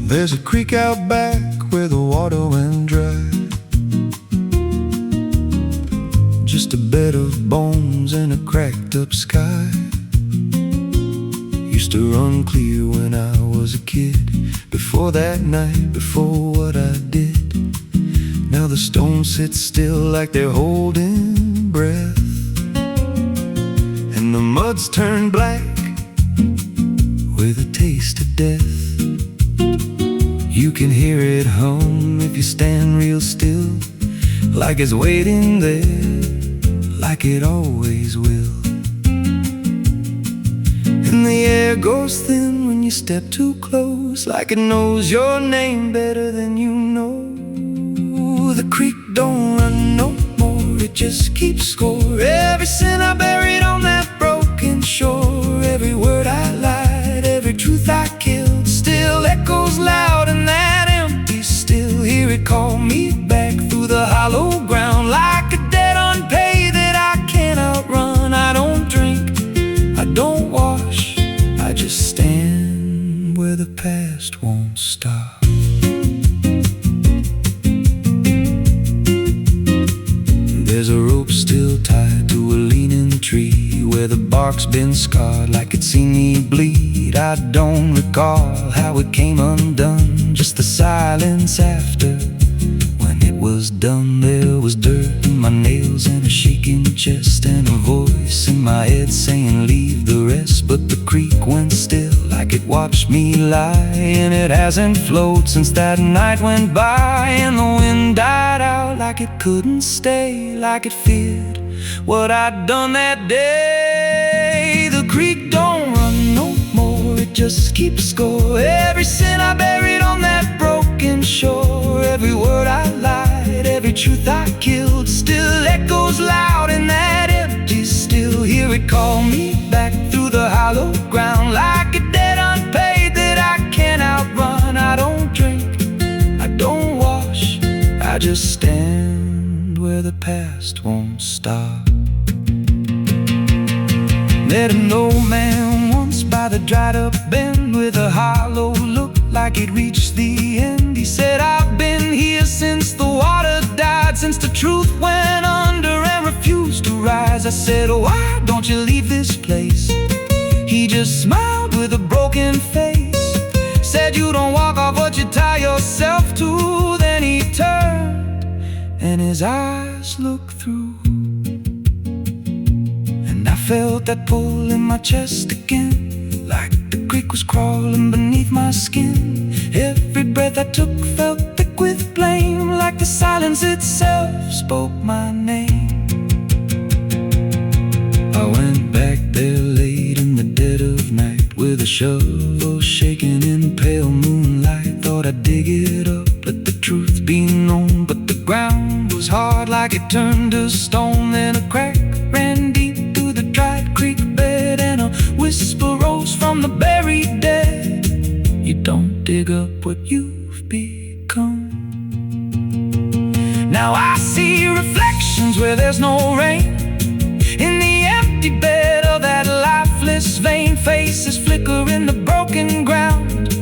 There's a creek out back where the water went dry. Just a bed of bones and a cracked up sky. Used to run clear when I was a kid. Before that night, before what I did. Now the stones sit still like they're holding breath, and the mud's turned black with a taste of death. You can hear it hum if you stand real still, like it's waiting there, like it always will. And the air goes thin when you step too close, like it knows your name better than you know. The creek don't run no more, it just keeps score. Every sin I buried on that broken shore, every word I lied, every truth I killed, still echoes loud in that empty still. Hear it call me back through the hollow ground, like a debt unpaid that I can't outrun. I don't drink, I don't wash, I just stand where the past won't stop. There's a rope still tied to a leaning tree, where the bark's been scarred like it's seen me bleed. I don't recall how it came undone, just the silence after. When it was done, there was dirt in my nails and a shaking chest, and a voice in my head saying leave the rest. But the creek went still like it watched me lie, and it hasn't flowed since that night went by. And the wind died out like it couldn't stay, like it feared what I'd done that day. The creek don't run no more, it just keeps score. Every sin I buried on that broken shore, every word I lied, every truth I killed, still echoes loud in that empty still. Hear it call me back through the hollow ground, like a debt unpaid that I can't outrun. I don't drink, I don't wash, I just stand where the past won't stop. Met an old man once by the dried up bend, with a hollow look like it reached the end. He said, I've been here since the water died, since the truth went under and refused to rise. I said, why don't you leave this place? He just smiled with a broken face, said, you don't walk off what you tie yourself to. Then he turned and his eyes looked through, and I felt that pull in my chest again, like the creek was crawling beneath my skin. Every breath I took felt thick with blame, like the silence itself spoke my name. I went back there late in the dead of night, with a shovel shaking in pale moonlight. Thought I'd dig it up, let the truth be known, but the ground was hard like it turned to stone. Then a crack ran deep through the dried creek bed, and a whisper rose from the buried dead. You don't dig up what you've become. Now I see reflections where there's no rain, in the empty bed of that lifeless vein. Faces flicker in the broken ground,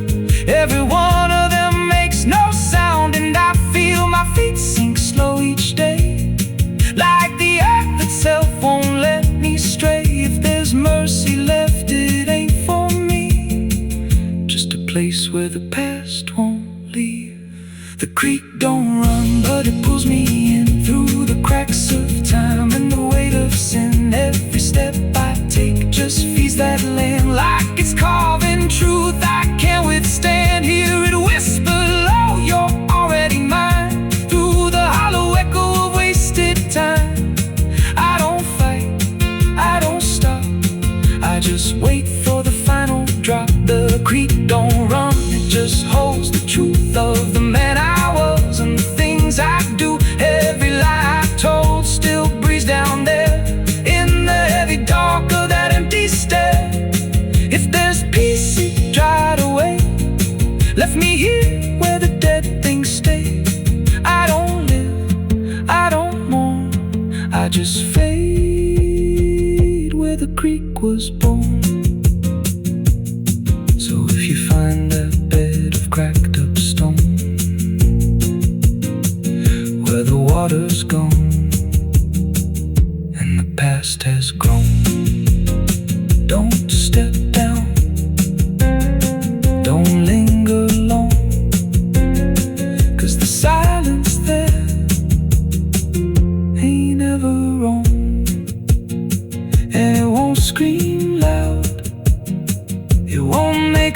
every one of them makes no sound. And I feel my feet sink slow each day, like the earth itself won't let me stray. If there's mercy left, it ain't for me, just a place where the past won't leave. The creek don't run, but it pulls me in through the cracks of time and the weight of sin. Every step I take just feeds that land, like it's carving truth I can't withstand. Hear it whisper low, you're already mine, through the hollow echo of wasted time. I don't fight, I don't stop, I just wait for the final drop. The creek don't run, it just holds the truth of the man I was and the things I do. Every lie I told still breathes down there in the heavy dark of that empty stare. If there's peace, it dried away, left me here where the dead things stay. I don't live, I don't mourn, I just fade where the creek was born. So if you find that bed of cracked up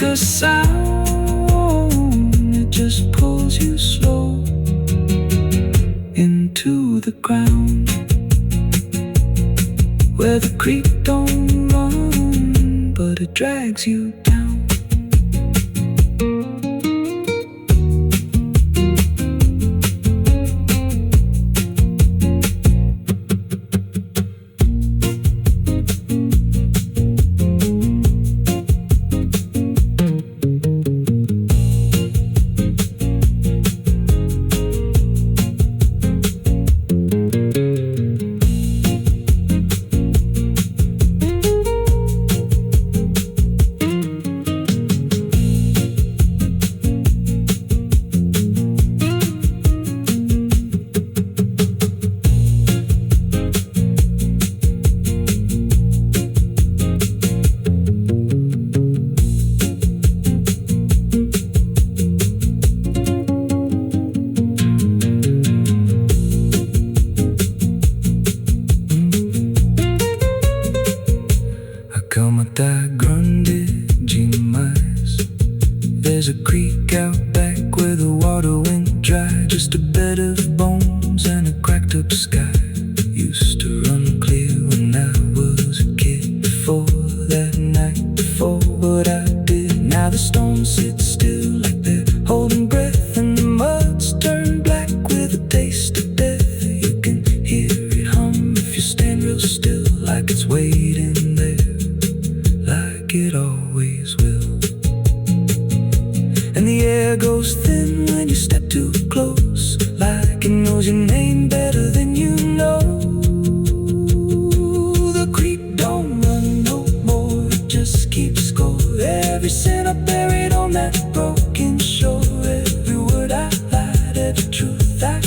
make a sound, it just pulls you slow into the ground, where the creek don't run, but it drags you down. Como tá grande demais. There's a creek out back where the water went dry. Just a bed of bones and a cracked up sky. Used to run clear when I was a kid. Before that night, before what I did. Now the stones sit still like they're holding breath, and the mud's turned black with a taste of death. You can hear it hum if you stand real still, like it's waiting there, like it always will. And the air goes thin when you step too close, like it knows your name better than you know. The creek don't run no more, it just keeps score. Every sin I buried on that broken shore, every word I lied, every truth I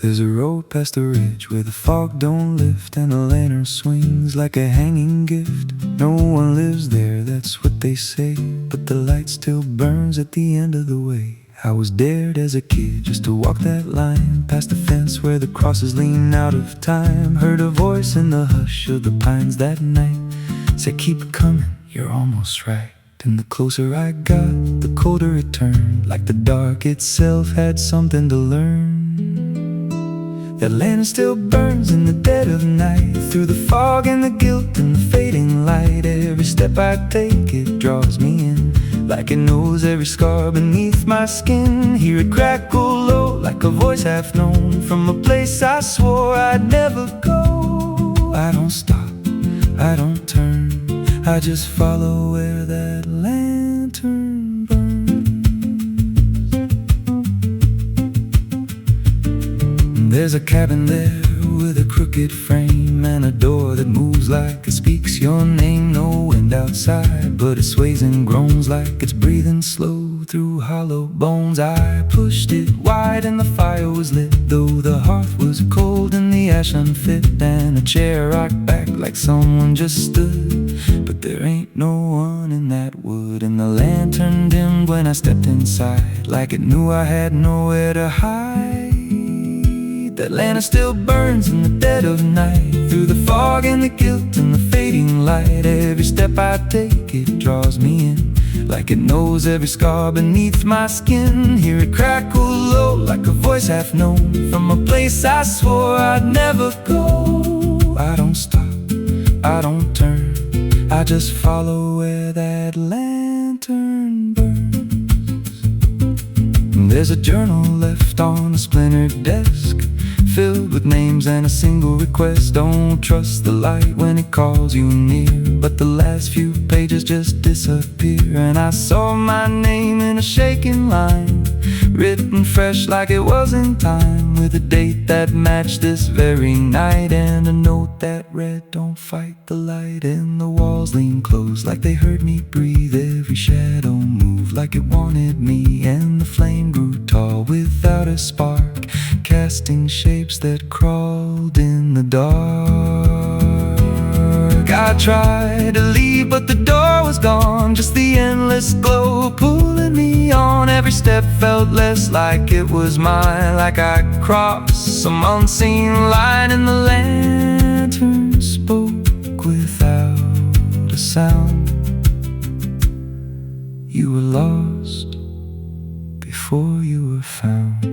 There's a road past the ridge where the fog don't lift, and the lantern swings like a hanging gift. No one lives there, that's what they say, but the light still burns at the end of the way. I was dared as a kid just to walk that line, past the fence where the crosses lean out of time. Heard a voice in the hush of the pines that night, said keep coming, you're almost right. And the closer I got, the colder it turned, like the dark itself had something to learn. That lantern still burns in the dead of night, through the fog and the guilt and the fading light. Every step I take, it draws me in, like it knows every scar beneath my skin. Hear it crackle low, like a voice half known, from a place I swore I'd never go. I don't stop, I don't turn, I just follow where that lantern burns. There's a cabin there with a crooked frame, and a door that moves like it speaks your name. No wind outside, but it sways and groans like it's breathing slow through hollow bones. I pushed it wide and the fire was lit, though the hearth was cold and the ash unfit. And a chair rocked back like someone just stood, but there ain't no one in that wood. And the lantern dimmed when I stepped inside, like it knew I had nowhere to hide. That lantern still burns in the dead of night, through the fog and the guilt and the fading light. Every step I take, it draws me in, like it knows every scar beneath my skin. Hear it crackle low, like a voice half known, from a place I swore I'd never go. I don't stop, I don't turn, I just follow where that lantern burns. There's a journal left on a splintered desk, filled with names and a single request. Don't trust the light when it calls you near, but the last few pages just disappear. And I saw my name in a shaking line, written fresh like it was in time, with a date that matched this very night, and a note that read, don't fight the light. And the walls leaned close like they heard me breathe, every shadow moved like it wanted me. And the flame grew tall without a spark, casting shapes that crawled in the dark. I tried to leave, but the door was was gone, just the endless glow pulling me on. Every step felt less like it was mine, like I crossed some unseen line, and the lantern spoke without a sound. You were lost before you were found.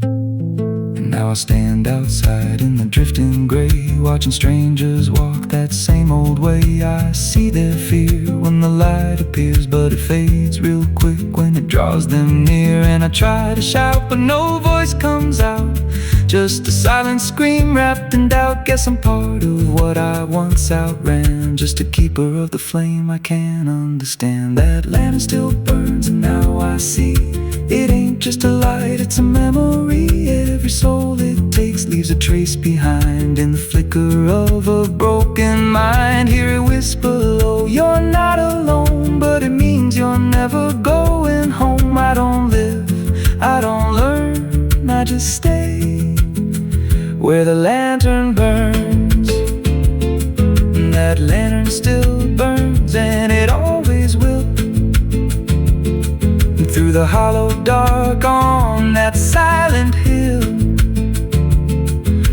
And now I stand outside in the drifting gray, watching strangers walk that same old way. I see their fear when the light appears, but it fades real quick when it draws them near. And I try to shout, but no voice comes out, just a silent scream wrapped in doubt. Guess I'm part of what I once outran, just a keeper of the flame. I can't understand that lantern still burns, and now I see it ain't just a light, it's a memory. Every soul it takes leaves a trace behind, in the flicker of a broken mind. Hear it whisper low, you're not alone, but it means you're never going home. I don't live, I don't learn, I just stay where the lantern burns. And that lantern still burns, and it always will. And through the hollow dark on that silent hill,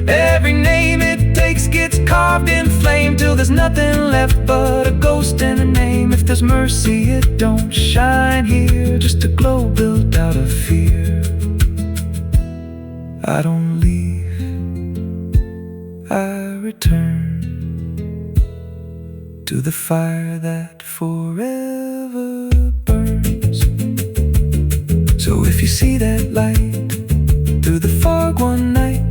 every name it takes gets carved in flame, till there's nothing left but a ghost and a name. If there's mercy, it don't shine here, just a glow built out of fear. I don't leave, I return to the fire that forever burns. So if you see that light through the fog one night,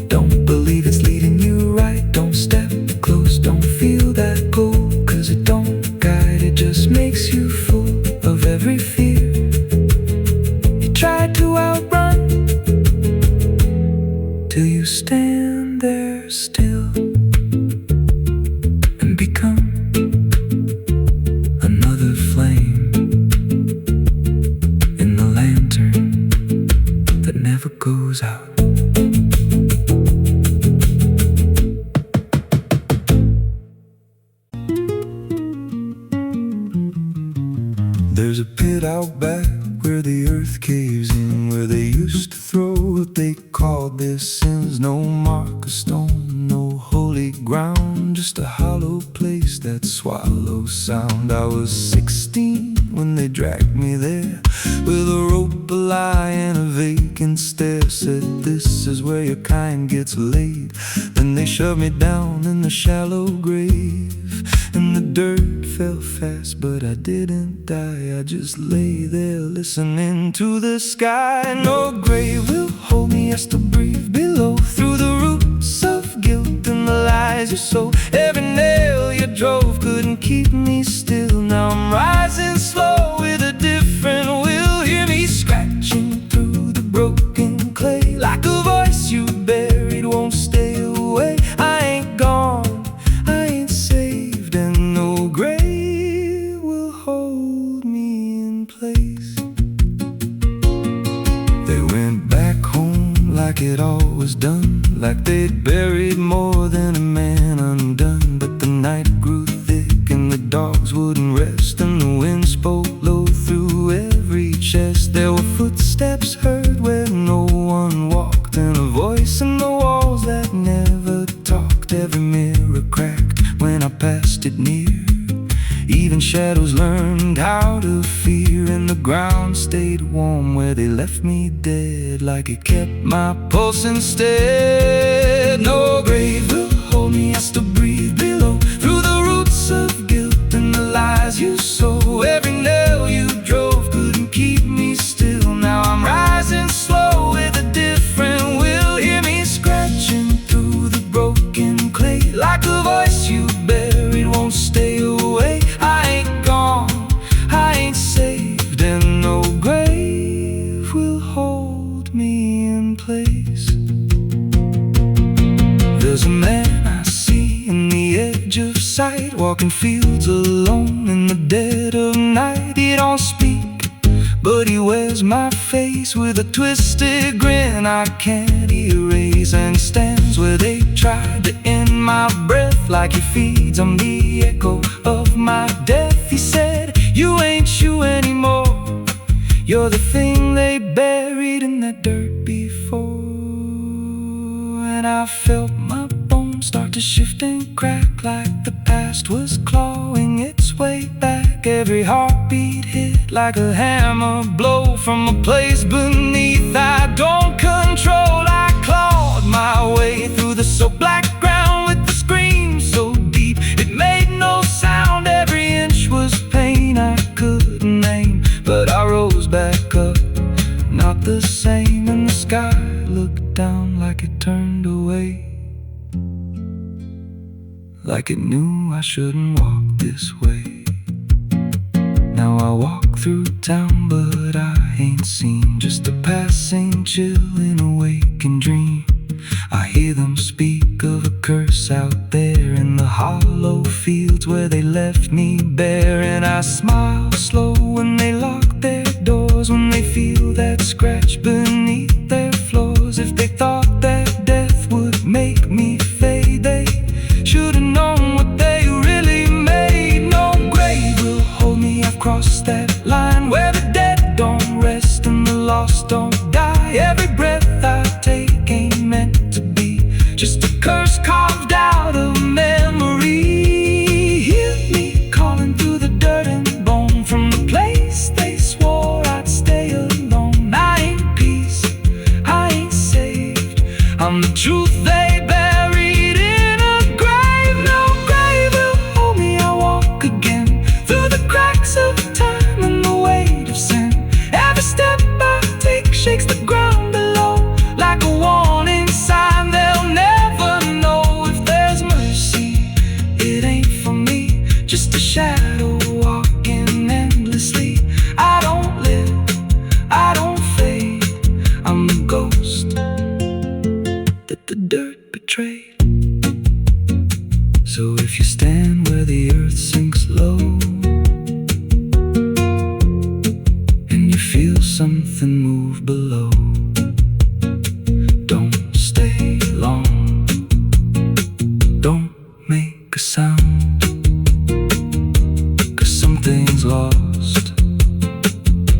don't believe it's leading you right. Don't step close, don't feel that pull, 'cause it don't guide, it just makes you full of every fear you tried to outrun, till you stand there still and become another flame in the lantern that never goes out. There's a pit out back where the earth caves in, where they used to throw what they called their sins. No mark of stone, no holy ground, just a hollow place that swallows sound. I was 16 when they dragged me there, with a rope, a lie, and a vacant stare. Said, this is where your kind gets laid. Then they shoved me down in the shallow grave, and the dirt fell fast, but I didn't die. I just lay there listening to the sky. No grave will hold me, I still breathe below, through the roots of guilt and the lies you sow. Every nail you drove couldn't keep me still. Now I'm rising slow with a different will. Hear me scratching through the broken clay, like a voice you buried won't stay away. I ain't gone, I ain't saved, and no grave will hold me in place. They went back home like it all was done, like they'd buried more than a man undone. But the night grew thick and the dogs wouldn't rest, and the wind spoke low through every chest. There were footsteps heard where no one walked, and a voice in the walls that never talked. Every mirror cracked when I passed it near, even shadows learned how to fear. And the ground stayed warm where they left me dead, like it kept my pulse instead. No grave will hold me, I still breathe below, through the roots of guilt and the lies you sow. Every nail you drove couldn't keep me still. Now I'm rising slow with a different will. Hear me scratching through the broken clay, like a voice you buried won't stay away. I ain't gone, I ain't saved, and no grave will hold me in place. There's a man I see in the edge of sight, walking fields alone in the dead of night. He don't speak, but he wears my face with a twisted grin I can't erase. And he stands where they tried to end my breath, like he feeds on the echo of my death. He said, you ain't you anymore. You're the thing they buried in the dirt before. And I felt my bones start to shift and crack, like the past was clawing its way back. Every heartbeat hit like a hammer blow from a place beneath I don't control. I clawed my way through the so black ground with the scream so deep it made no sound. Every inch was pain I couldn't name, but I rose back up, not the same. And the sky looked down like it turned away, like it knew I shouldn't walk this way. Now I walk through town, but I ain't seen just a passing chill in a waking dream. I hear them speak of a curse out there in the hollow fields where they left me bare. And I smile slow when they lock their doors, when they feel that scratch beneath their floors. If they thought that death would make me fade, they should've known what they really made. No grave will hold me, I've crossed that line where the dead don't rest and the lost don't die. Every breath I take ain't meant to be, just a curse carved out of memory. Hear me calling through the dirt and bone, from the place they swore I'd stay alone. I ain't peace, I ain't saved, I'm the truth they buried in a grave. No grave will hold me, I walk again through the cracks of time and the weight of sin. Every step I take shakes the ground below like a warning sign. They'll never know if there's mercy. It ain't for me, just a shadow walking endlessly. I don't live, I don't fade, I'm the ghost that the dirt betrayed. So if you stand where the earth sinks low and you feel something move below, don't stay long, don't make a sound, 'cause something's lost.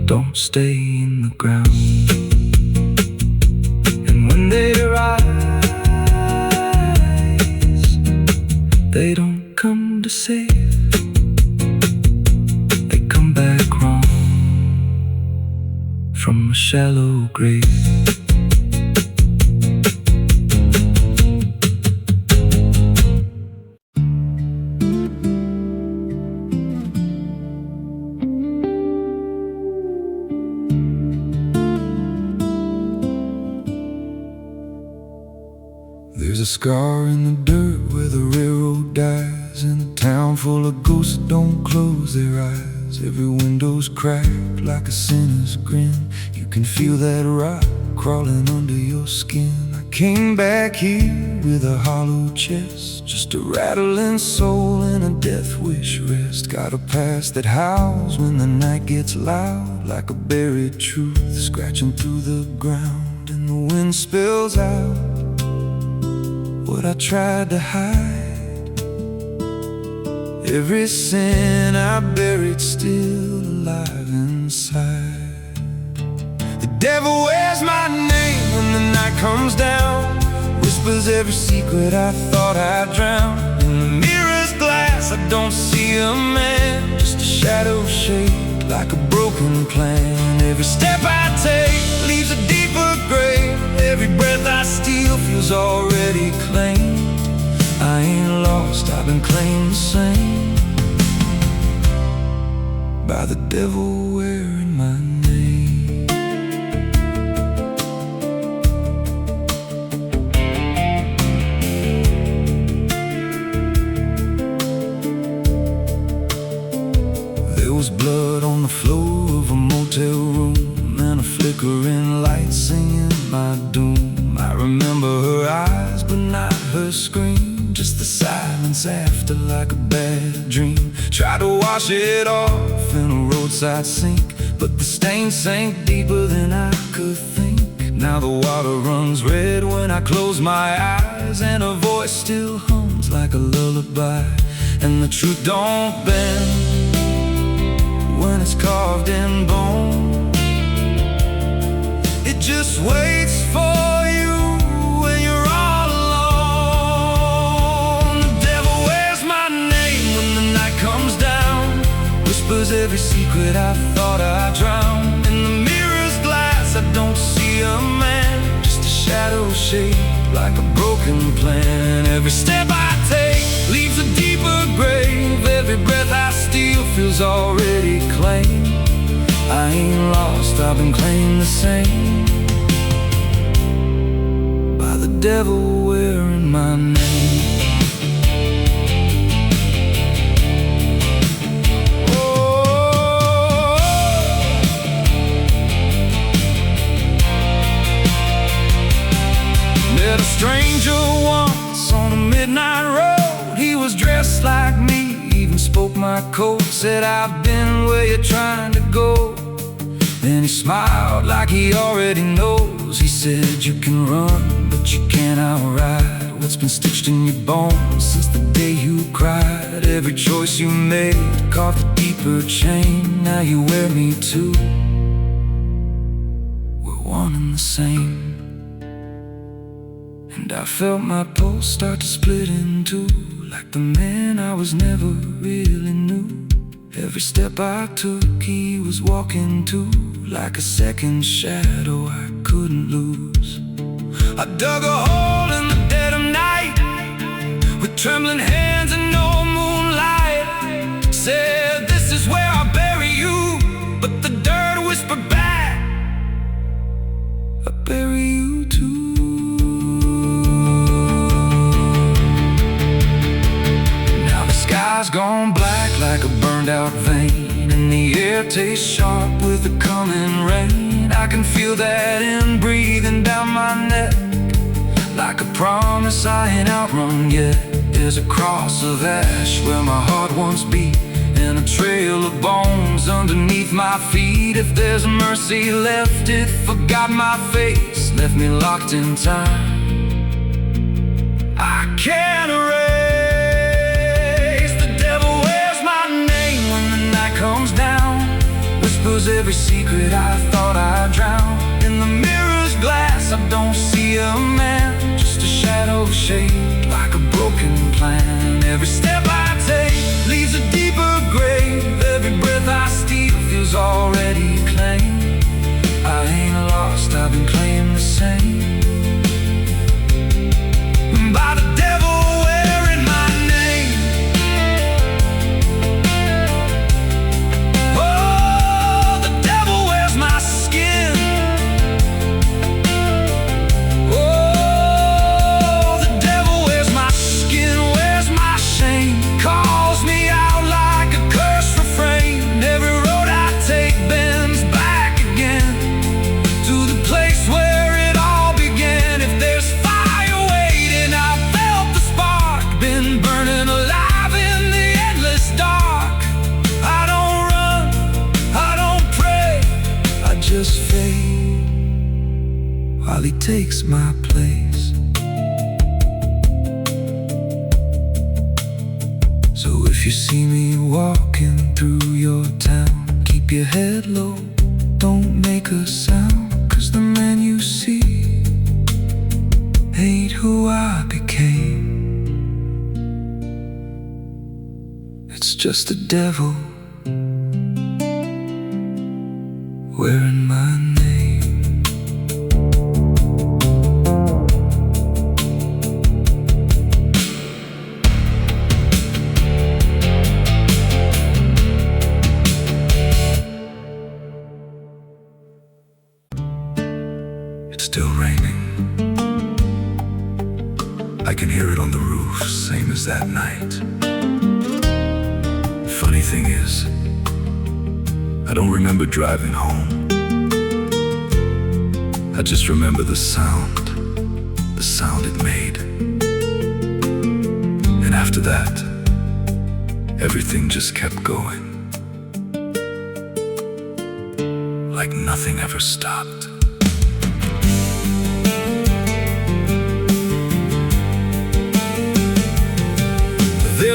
Don't stay in the ground. And when they rise, they don't come to save, they come back wrong from a shallow grave. There's a scar in the dirt where the railroad dies, in a town full of ghosts that don't close their eyes. Every window's cracked like a sinner's grin. You can feel that rock crawling under your skin. I came back here with a hollow chest, just a rattling soul and a death wish rest. Got a past that howls when the night gets loud, like a buried truth scratching through the ground. And the wind spills out what I tried to hide. Every sin I buried still alive inside. The devil wears my name when the night comes down, whispers every secret I thought I'd drown. In the mirror's glass I don't see a man, just a shadow shaped like a broken plan. Every step I take leaves a deeper grave. Every breath I steal feels already claimed. I ain't lost, I've been claimed the same by the devil wearing my name. There was blood on the floor of a motel room, and a flickering light singing my doom. I remember her eyes but not her scream, just the silence after like a bad dream. Tried to wash it off in a roadside sink, but the stain sank deeper than I could think. Now the water runs red when I close my eyes, and a voice still hums sounds like a lullaby, and the truth don't bend when it's carved in bone. It just waits for you when you're all alone. The devil wears my name when the night comes down, whispers every secret I thought I drowned. In the mirror's glass I don't see a man, just a shadow shaped like a broken plan. Every step I take leaves a deeper grave. Every breath I steal feels already claimed. I ain't lost, I've been claimed the same by the devil wearing my name. Met a stranger once on a midnight road. He was dressed like me, even spoke my code. Said, I've been where you're trying to go. Then he smiled like he already knows. He said, you can run, but you can't outride what's been stitched in your bones since the day you cried. Every choice you made carved a deeper chain. Now you wear me too. We're one and the same. And I felt my pulse start to split in two, like the man I was never really knew. Every step I took he was walking too, like a second shadow I couldn't lose. I dug a hole in the dead of night with trembling hands and no moonlight. Said, this is where I'll bury you, but the dirt whispered back, I'll bury you too. Sky's gone black like a burned out vein, and the air tastes sharp with the coming rain. I can feel that in breathing down my neck, like a promise I ain't outrun yet. There's a cross of ash where my heart once beat, and a trail of bones underneath my feet. If there's mercy left, it forgot my face, left me locked in time. I can't erase. Comes down, whispers every secret I thought I drowned. In the mirror's glass I don't see a man, just a shadow shaped like a broken plan. Every step I take leaves a deeper grave. Every breath I steal feels already claimed. I ain't lost, I've been claimed the same by the devil wearing my name. Just fade while he takes my place. So if you see me walking through your town, keep your head low, don't make a sound, 'cause the man you see ain't who I became. It's just the devil wearing my name. It's still raining. I can hear it on the roof, same as that night. Funny thing is, I don't remember driving home. I just remember the sound it made. And after that, everything just kept going, like nothing ever stopped.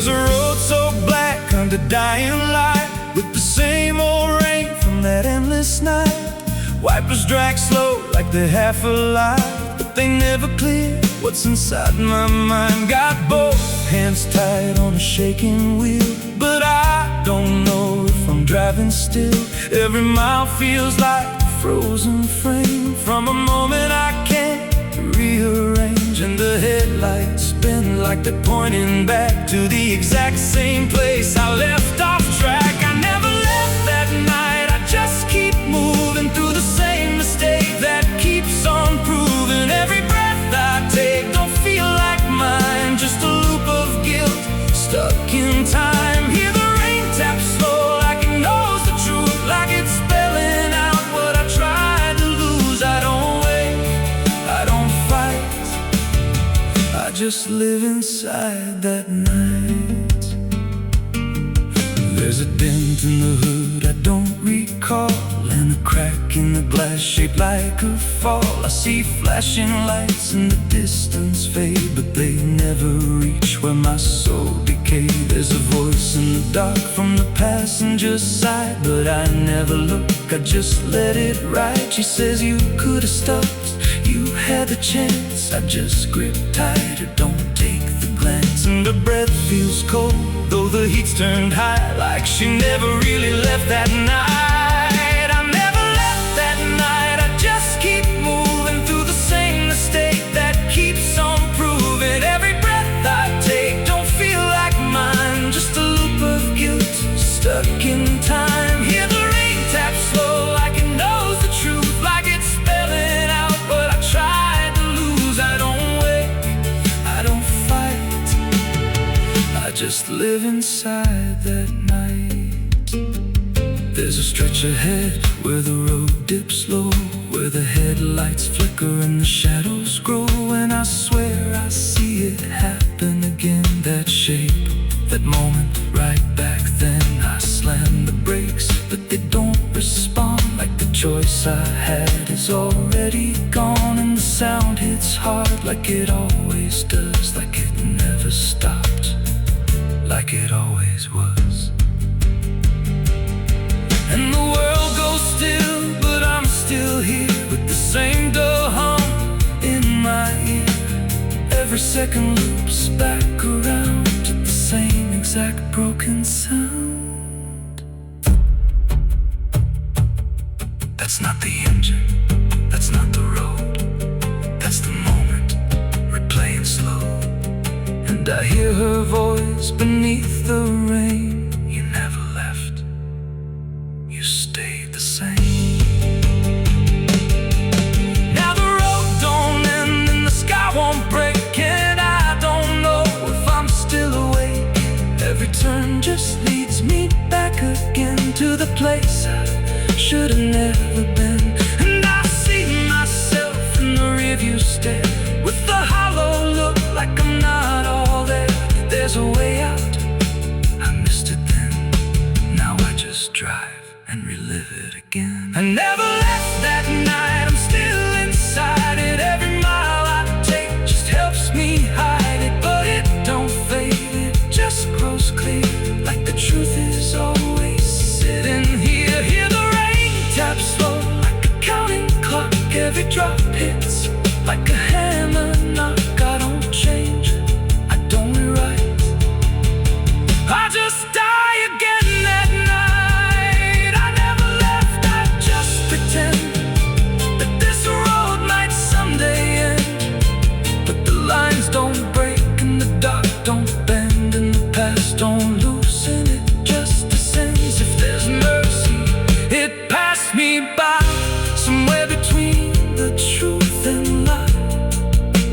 There's a road so black under dying light, with the same old rain from that endless night. Wipers drag slow like they're half alive, but they never clear what's inside my mind. Got both hands tied on a shaking wheel, but I don't know if I'm driving still. Every mile feels like a frozen frame from a moment I can't rearrange. And the headlights spin like they're pointing back to the exact same place I left off track. I never left that night, I just keep moving through the same mistake that keeps on proving. Every breath I take don't feel like mine, just a loop of guilt stuck in time. Hear the rain tap slow like it knows the truth, like it's spelling out what I tried to lose. I don't wait, I don't fight, I just live inside that night. There's a dent in the hood I don't recall, and a crack in the glass shaped like a fall. I see flashing lights in the distance fade, but they never reach where my soul decayed. There's a voice in the dark from the passenger side, but I never look, I just let it ride. She says you could have stopped, you had the chance. I just grip tighter, don't take the glance. And her breath feels cold, though the heat's turned high, like she never really left that night. I never left that night, I just keep moving through the same mistake that keeps on proving. Every breath I take don't feel like mine, just a loop of guilt stuck in time. Hear the rain tap slow like it knows the truth, like it's spelling out what I tried to lose. I don't wait, I don't fight, I just live inside that night. There's a stretch ahead where the road dips low, where the headlights flicker and the shadows grow. And I swear I see it happen again, that shape, that moment right back then. I slam the brakes, but they don't respond, like the choice I had is already gone. And the sound hits hard like it always does, like it never stopped, like it always was. And the world goes still, but I'm still here, with the same dull hum in my ear. Every second loops back around to the same exact broken sound. That's not the engine, that's not the road, that's the moment, replaying slow. And I hear her voice beneath the rain. You never left, you stayed the same. Now the road don't end and the sky won't break, and I don't know if I'm still awake. Every turn just leads me back again to the place I should have never been. And I see myself in the rearview stare, with the hollow look like I'm not all there. There's a way out, I missed it then, now I just drive and relive it again. I never left that night, I'm still inside it. Every mile I take just helps me hide it, but it don't fade, it just grows clear, like the truth is always sitting here. Hear the rain tap slow like a counting clock, every drop hits like a hammer knock. I don't change, I don't rewrite, I just die again that night. I never left, I just pretend that this road might someday end. But the lines don't break and the dark don't bend, and the past don't loosen, it just descends. If there's mercy, it passed me by, somewhere between the truth and lie.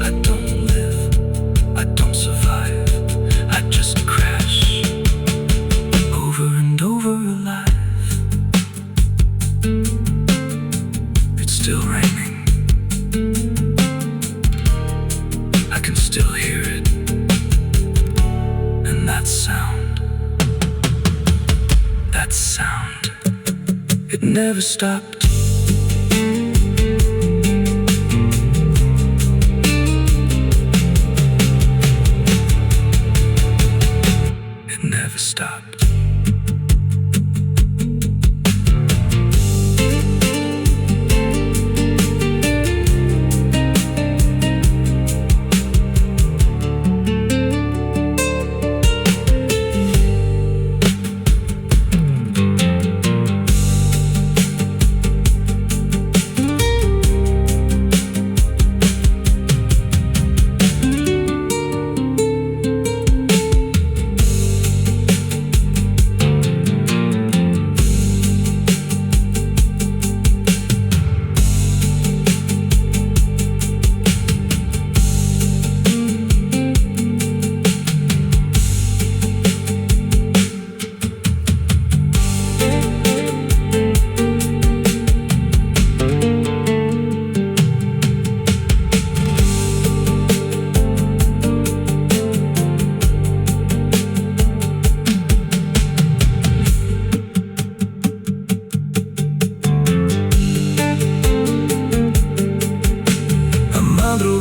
I don't live, I don't survive, I just crash over and over alive. It's still raining, I can still hear it, and that sound, it never stopped.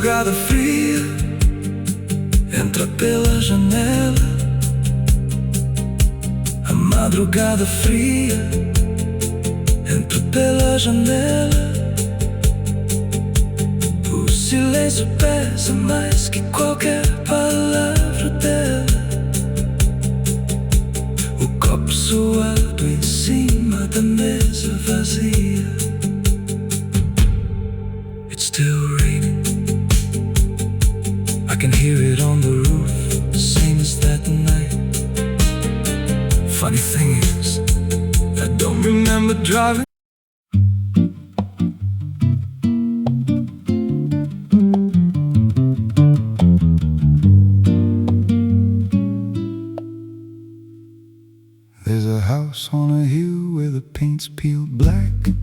madrugada fria entra pela janela. A madrugada fria entra pela janela. O silêncio pesa mais que qualquer palavra dela. O copo suado em cima da mesa vazia. It's still raining. I can hear it on the roof, same as that night. Funny thing is, I don't remember driving. There's a house on a hill where the paint's peeled black,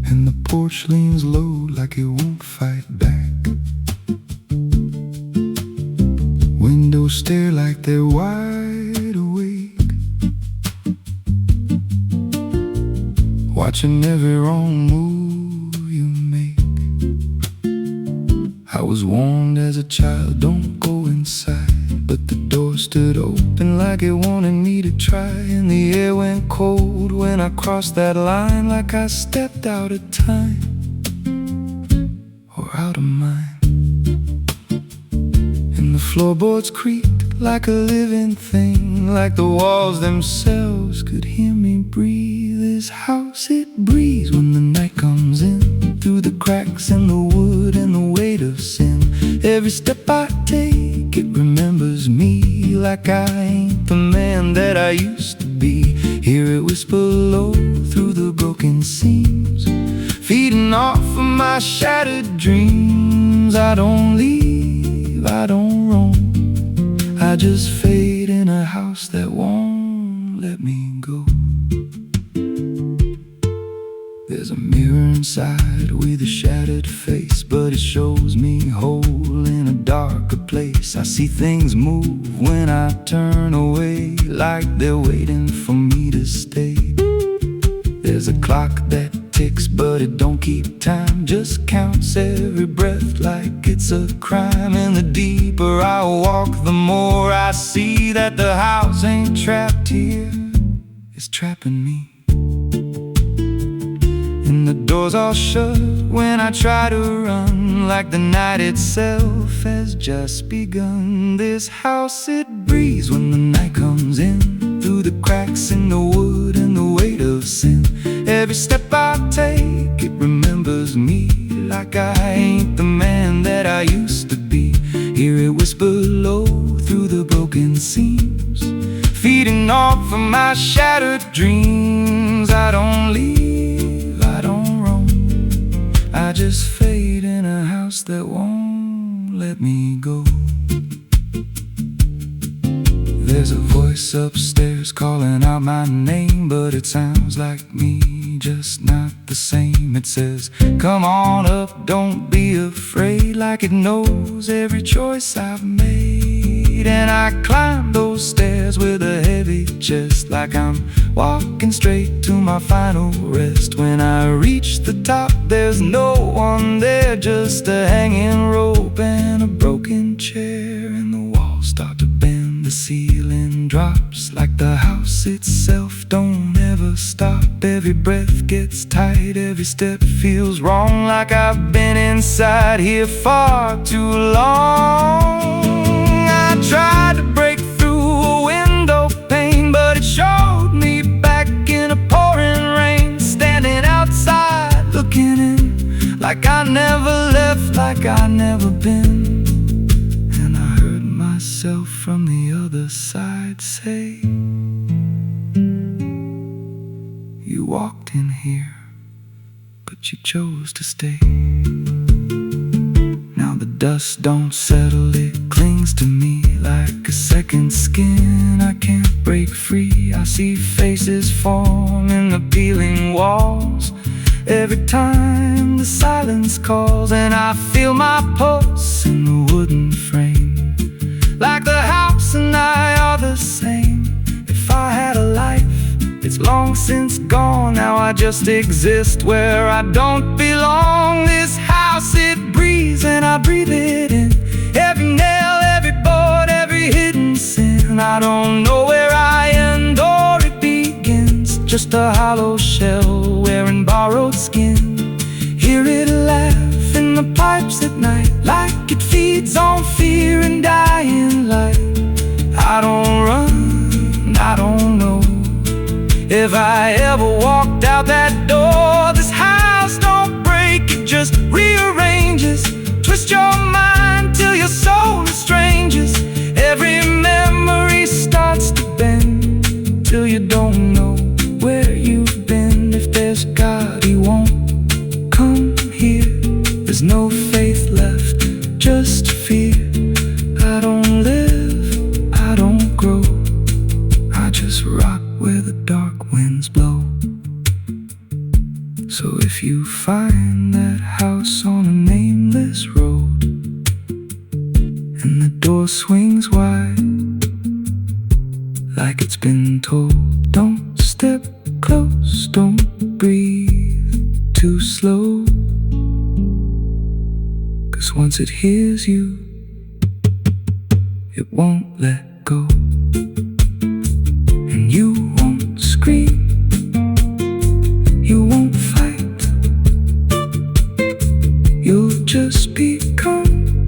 and the porch leans low like it won't fight back. Windows stare like they're wide awake, watching every wrong move you make. I was warned as a child, don't go inside, but the door stood open like it wanted me to try. And the air went cold when I crossed that line, like I stepped out of time or out of mind. And the floorboards creaked like a living thing, like the walls themselves could hear me breathe. This house, it breathes when the night comes in, through the cracks in the wood and the weight of sin. Every step I take, it remembers me, like I ain't the man that I used to be. Hear it whisper low through the broken seams, feeding off of my shattered dreams. I don't leave, I don't roam, I just fade in a house that won't let me go. There's a mirror inside with a shattered face, but it shows me whole in a darker place. I see things move when I turn away, like they're waiting for me to stay. There's a clock that ticks, but it don't keep time, just counts every breath like it's a crime. And the deeper I walk, the more I see that the house ain't trapped here, it's trapping me. And the doors all shut when I try to run, like the night itself has just begun. This house, it breathes when the night comes in, through the cracks in the wood and the weight of sin. Every step I take, it remembers me, like I ain't the man that I used to be. Hear it whisper low through the broken seams, feeding off of my shattered dreams. I don't leave, I don't roam, I just fade in a house that won't let me go. There's a voice upstairs calling out my name, but it sounds like me, just not the same. It says, come on up, don't be afraid, like it knows every choice I've made. And I climb those stairs with a heavy chest, like I'm walking straight to my final rest. When I reach the top, there's no one there, just a hanging rope and a broken chair. And the walls start to bend, the ceiling drops, like the house itself don't ever stop. Every breath gets tight, every step feels wrong, like I've been inside here far too long. I tried to break through a window pane, but it showed me back in a pouring rain, standing outside looking in, like I never left, like I never been. And I heard myself from the other side say, you walked in here, but you chose to stay. Now the dust don't settle, it clings to me like a second skin. I can't break free, I see faces form in the peeling walls every time the silence calls. And I feel my pulse in the wooden frame, like the house and I are the same. If I had a life, it's long since gone. Now I just exist where I don't belong. This house, it breathes and I breathe it in. Every nail, every board, every hidden sin. I don't know where I end or it begins. Just a hollow shell wearing borrowed skin. Hear it laugh in the pipes at night, like it feeds on fear and dying light. I don't run, I don't know if I ever walked out that door. This house don't break, it just rearranges. Twist your mind till your soul estranges. Every memory starts to bend till you don't know where you've been. If there's God, He won't come here. There's no faith left, just fear. I don't live, I don't grow, I just rot where the dark winds blow. So if you find that house on a nameless road and the door swings wide like it's been told, don't step close, don't breathe too slow. 'Cause once it hears you, it won't let go. And you won't scream, you won't fight, you'll just become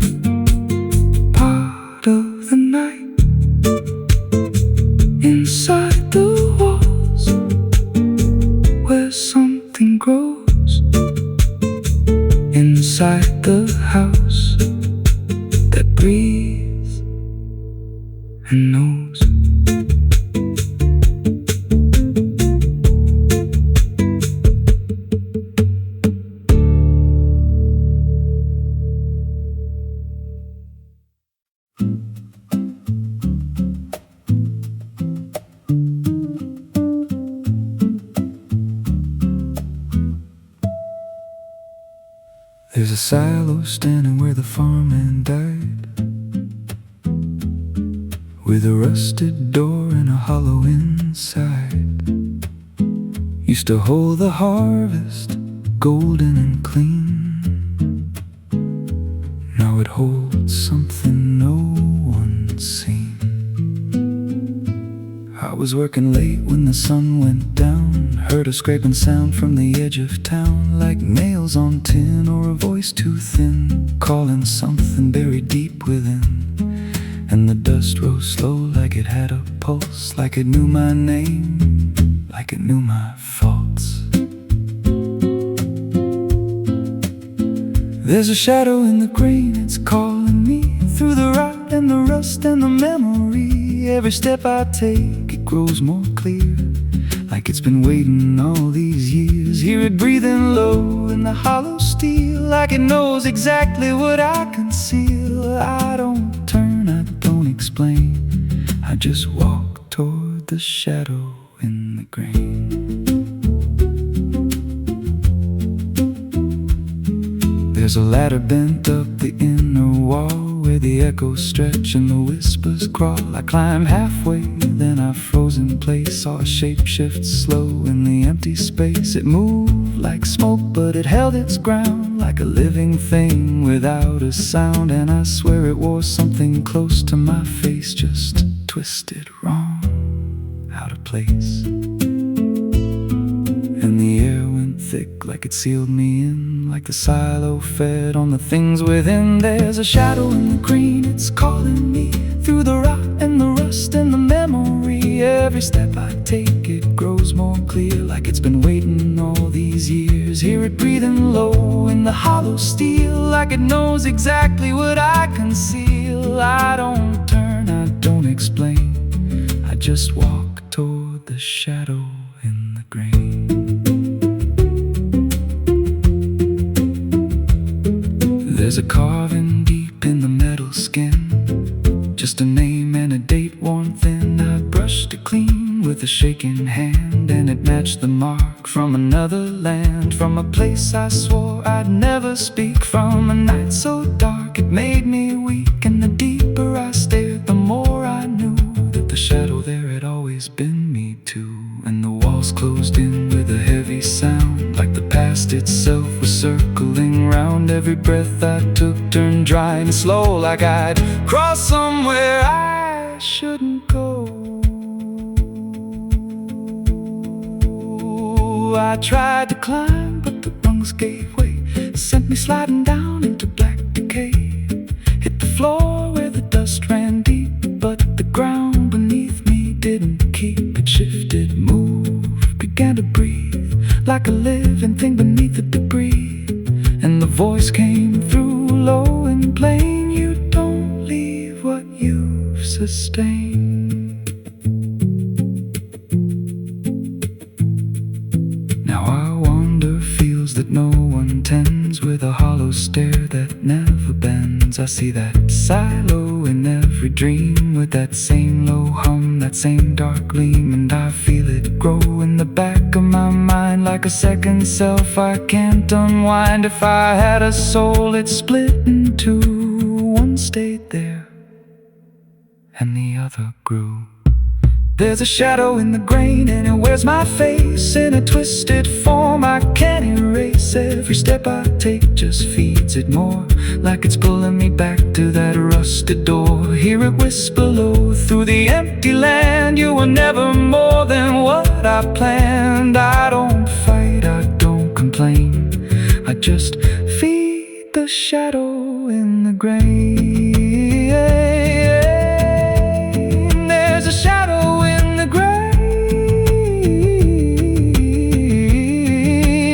part of the night. Inside the walls where something grows, inside the house that breathes and knows. There's a silo standing where the farmhand died, with a rusted door and a hollow inside. Used to hold the harvest, golden and clean. Now it holds something no one's seen. I was working late when the sun went down. Heard a scraping sound from the edge of town, like nails on tin or a voice too thin, calling something buried deep within. And the dust rose slow like it had a pulse, like it knew my name, like it knew my faults. There's a shadow in the grain, it's calling me through the rot and the rust and the memory. Every step I take, it grows more clear, like it's been waiting all these years. Hear it breathing low in the hollow steel, like it knows exactly what I conceal. I don't turn, I don't explain, I just walk toward the shadow in the grain. There's a ladder bent up the inner wall, where the echoes stretch and the whispers crawl. I climb halfway, then I froze in place. Saw a shape shift slow in the empty space. It moved like smoke, but it held its ground, like a living thing without a sound. And I swear it wore something close to my face, just twisted wrong, out of place. And the air went thick, like it sealed me in, like the silo fed on the things within. There's a shadow in the green, it's calling me through the rot and the rust and the memory. Every step I take, it grows more clear, like it's been waiting all these years. Hear it breathing low in the hollow steel, like it knows exactly what I conceal. I don't turn, I don't explain, I just walk toward the shadow in the grain. There's a carving deep in the metal skin, just a name and a date worn thin. I brushed it clean with a shaking hand, and it matched the mark from another land, from a place I swore I'd never speak, from a night so dark it made me weak. And the deeper I stared, the more I knew that the shadow there had always been me too. And the walls itself was circling round. Every breath I took turned dry and slow, like I'd crossed somewhere I shouldn't go. I tried to climb, but the rungs gave way, sent me sliding down into black decay. Hit the floor where the dust ran deep, but the ground beneath me didn't keep. It shifted, moved, began to breathe, like a living thing beneath the debris. And the voice came through low and plain: you don't leave what you've sustained. Now I wander fields that no one tends, with a hollow stare that never bends. I see that silo in every dream, with that same low hum, that same dark gleam. And I feel it grow in the back of my mind, like a second self I can't unwind. If I had a soul, it split in two. One stayed there and the other grew. There's a shadow in the grain, and it wears my face in a twisted form I can't erase. Every step I take just feeds it more, like it's pulling me back to that rusted door. Hear it whisper low through the empty land: you were never more than what I planned. I don't fight, I don't complain, I just feed the shadow in the grain. There's a shadow in the grain.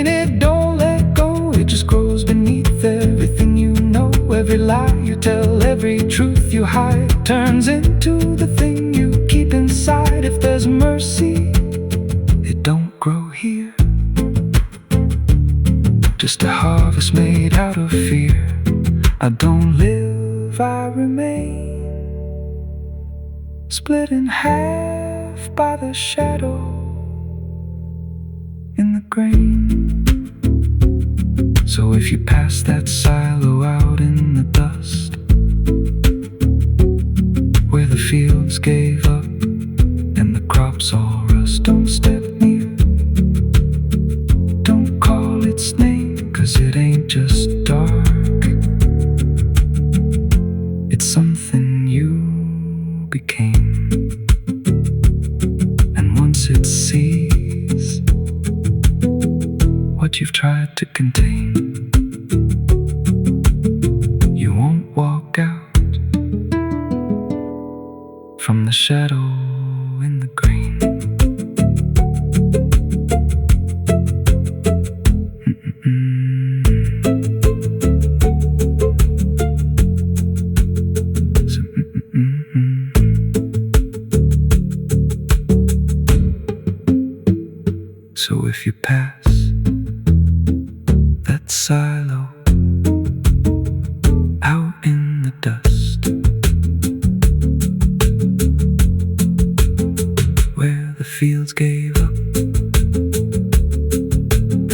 It don't let go, it just grows beneath everything you know. Every lie you tell, every truth you hide, turns into the thing you keep inside. If there's mercy, it don't grow here, just a harvest made out of fear. I don't live, I remain, split in half by the shadow in the grain. So if you pass that silo out in the dust, where the fields gave up and the crops all rust, don't step near, don't call its name, 'cause it ain't just dark, it's something you became. And once it sees what you've tried to contain, you won't walk out from the shadow in the grain. So if you pass that silo out in the dust, where the fields gave up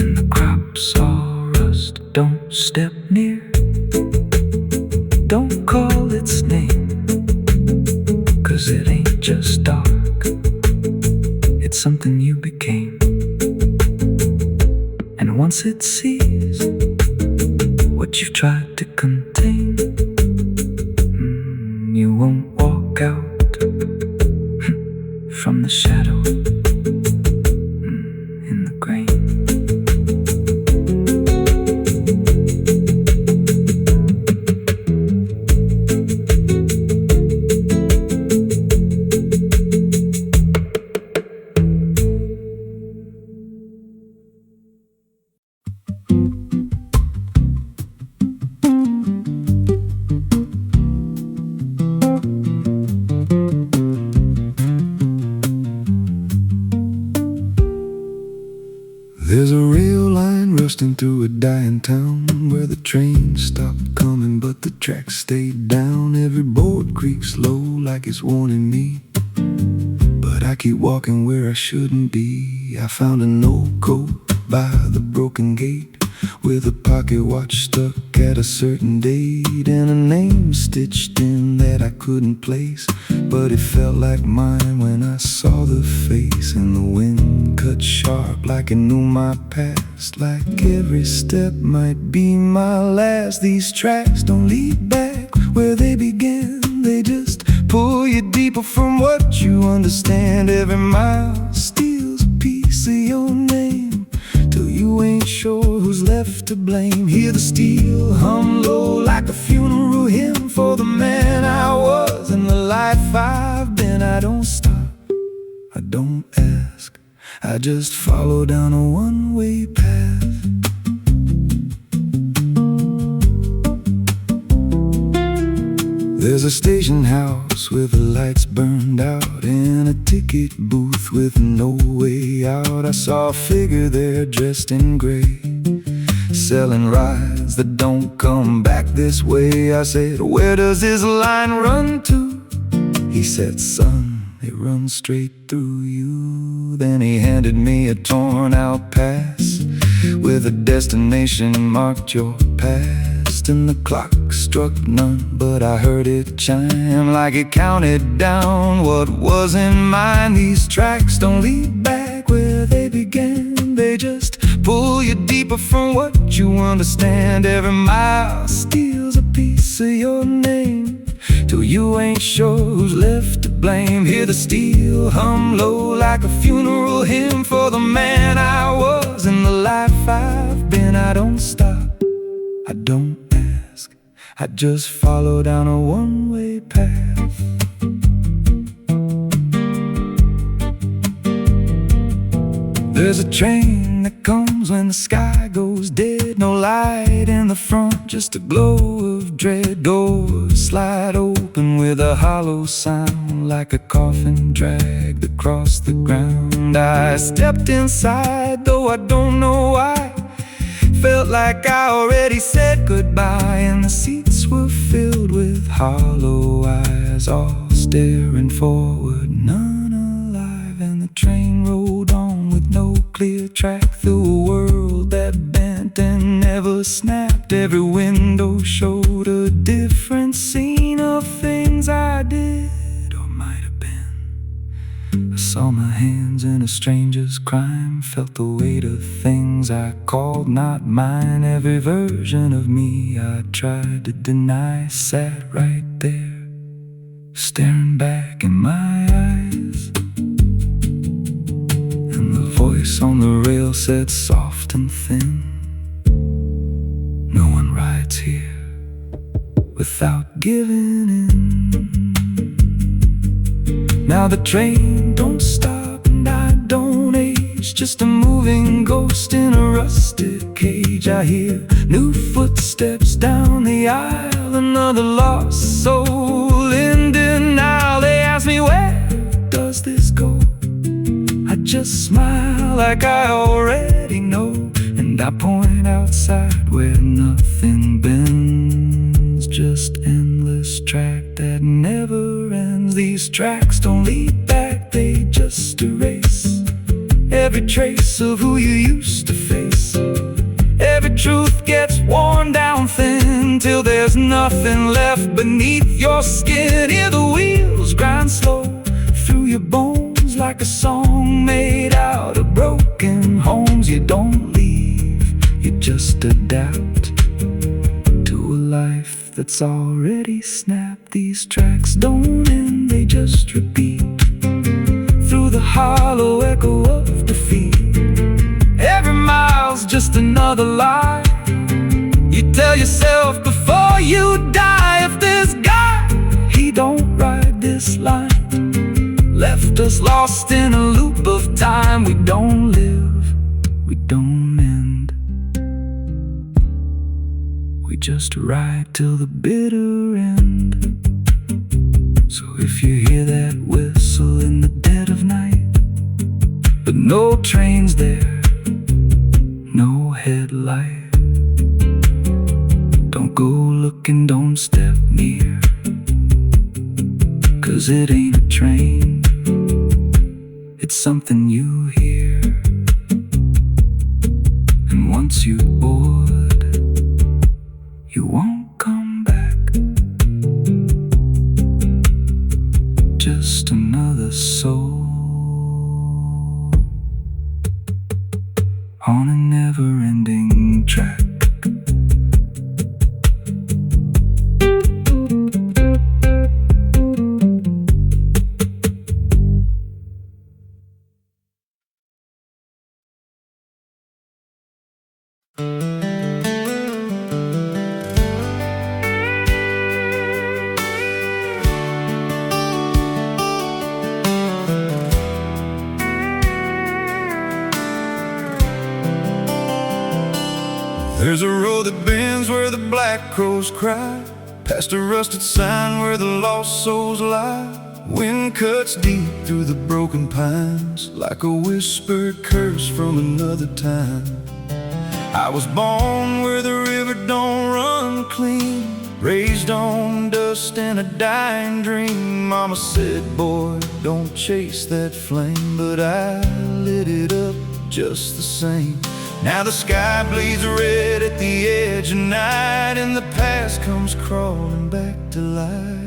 and the crops all rust, don't step near, don't call its name, 'cause it ain't just dark, it's something you became. And once it sees what you've tried to contain, you won't walk out from the shadow in the grain. There's a rail line rusting through a dying town, where the trains stopped coming but the tracks stayed down. Every board creaks low like it's warning me, but I keep walking where I shouldn't be. I found an old coat by the broken gate, with a pocket watch stuck at a certain date, and a name stitched in that I couldn't place. but it felt like mine when I saw the face. And the wind cut sharp like it knew my past, like every step might be my last. These tracks don't lead back where they began, they just pull you deeper from what you understand. Every mile steals a piece of your name, till you ain't sure who's left to blame. Hear the steel hum low like a funeral hymn for the man I was and the life I've been. I don't stop, I don't ask, I just follow down a one-way path. There's a station house with the lights burned out, and a ticket booth with no way out. I saw a figure there dressed in gray, selling rides that don't come back this way. I said, where does this line run to? He said, son, it runs straight through you. Then he handed me a torn out pass with a destination marked your past. And the clock struck none, but I heard it chime like it counted down what wasn't mine. These tracks don't lead back where they began, they just pull you deeper from what you understand. Every mile steals a piece of your name, till you ain't sure who's left to blame. Hear the steel hum low like a funeral hymn for the man I was and the life I've been. I don't stop, I don't ask, I just follow down a one-way path. There's a train that comes when the sky goes dead. No light in the front, just a glow of dread. Doors slide open with a hollow sound, like a coffin dragged across the ground. I stepped inside, though I don't know why. Felt like I already said goodbye, and the seats were filled with hollow eyes, all staring forward, none alive. And the train rolled on with no clear track through a world that bent and never snapped. Every window showed a different scene of things I did or might have been. I saw my hands in a stranger's crime, felt the weight of things I called not mine. Every version of me I tried to deny sat right there, staring back in my eyes. And the voice on the rail said soft and thin, no one rides here without giving in. Now the train don't stop and I don't age, just a moving ghost in a rusted cage. I hear new footsteps down the aisle, another lost soul in denial. They ask me, where does this go? I just smile like I already know, and I point outside where nothing bends, just endless track that never ends. These tracks don't lead back, they just erase every trace of who you used to face. Every truth gets worn down thin, till there's nothing left beneath your skin. Hear the wheels grind slow through your bones, like a song made out of broken homes. You don't leave, you just adapt to a life that's already snapped. These tracks don't end, they just repeat through the hollow echo of defeat. Every mile's just another lie you tell yourself before you die. If this guy, he don't ride this line, left us lost in a loop of time. We don't live, we don't end, we just ride till the bitter end. So if you hear that whistle in the dead of night, but no trains there, no headlight, don't go looking, don't step near, 'cause it ain't a train, it's something you hear. And once you board, you won't come back. road that bends where the black crows cry, past a rusted sign where the lost souls lie. Wind cuts deep through the broken pines, like a whispered curse from another time. I was born where the river don't run clean, raised on dust and a dying dream. Mama said, boy, don't chase that flame, but I lit it up just the same. Now the sky bleeds red at the edge of night, and the past comes crawling back to life.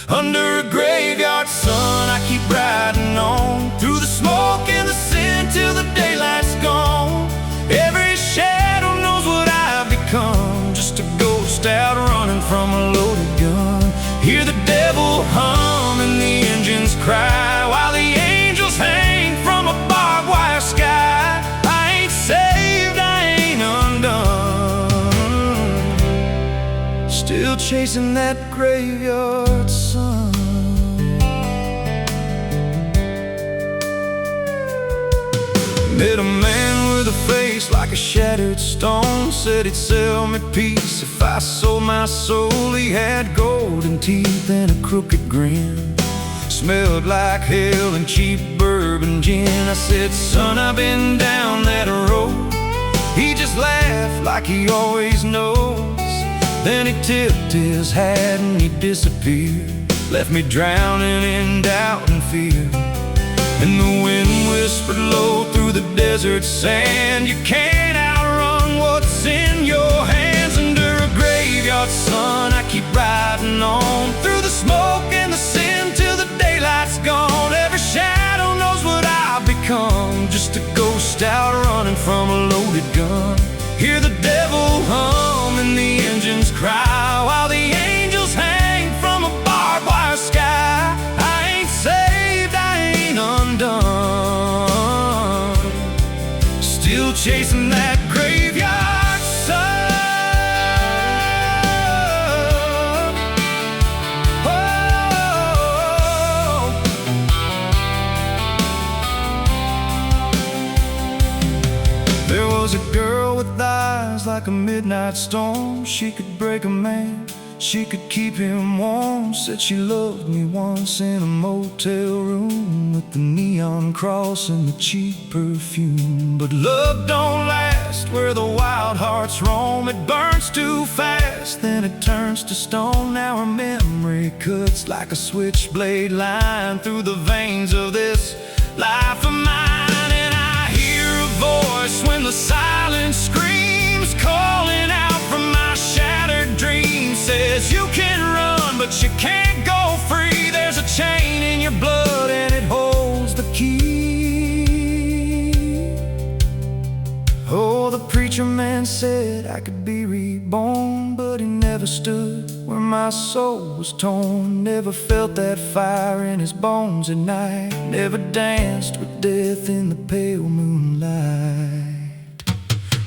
Under a graveyard sun, I keep riding on, through the smoke and the sin till the daylight's gone. Every shadow knows what I've become, just a ghost out running from a loaded gun. Hear the devil hum and the engines cry, while the angels hang from a barbed wire sky. I ain't saved, I ain't undone, still chasing that graveyard sun. Met a man with a face like a shattered stone, said he'd sell me peace if I sold my soul. He had golden teeth and a crooked grin, smelled like hell and cheap bourbon gin. I said, son, I've been down that road. He just laughed like he always knows. Then he tipped his hat and he disappeared, left me drowning in doubt and fear. And the wind whispered low through the desert sand, you can't outrun what's in your hands. Under a graveyard sun, I keep riding on, through the smoke and the sin till the daylight's gone. Every shadow knows what I've become, just a ghost out running from a loaded gun. Hear the devil hum and the engines cry, while the angels hang from a barbed wire sky. I ain't saved, I ain't undone, still chasing that graveyard sun. There was a girl with eyes like a midnight storm. She could break a man, she could keep him warm. Said she loved me once in a motel room, with the neon cross and the cheap perfume. But love don't last where the wild hearts roam. It burns too fast, then it turns to stone. Now her memory cuts like a switchblade line through the veins of this life of mine. And I hear a voice when the silence screams, calling out from my shattered dreams. Says you can run, but you can't go free. There's a chain in your blood and it holds the key. Oh, the preacher man said I could be reborn, but he never stood where my soul was torn. Never felt that fire in his bones at night, never danced with death in the pale moonlight.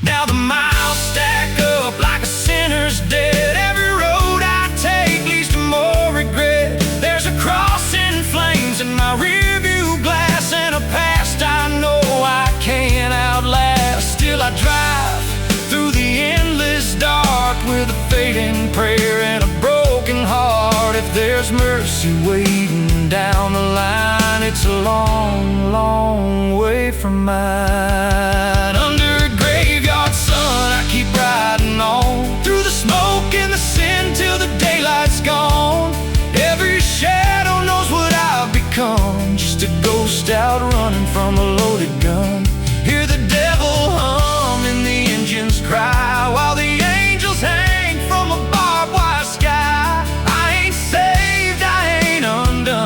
Now the miles stack up like a sinner's debt. Every road I take leads to more regret. There's a cross in flames in my rearview glass, and a past I know I can't outlast. Still I drive through the endless dark with a fading prayer and a broken heart. If there's mercy waiting down the line, it's a long, long way from mine. Under a graveyard sun, I keep riding on, through the smoke and the sin till the daylight's gone. Every shadow knows what I've become, just a ghost out running from a loaded gun. Hear the devil hum and the engines cry, while the angels hang from a barbed wire sky. I ain't saved, I ain't undone,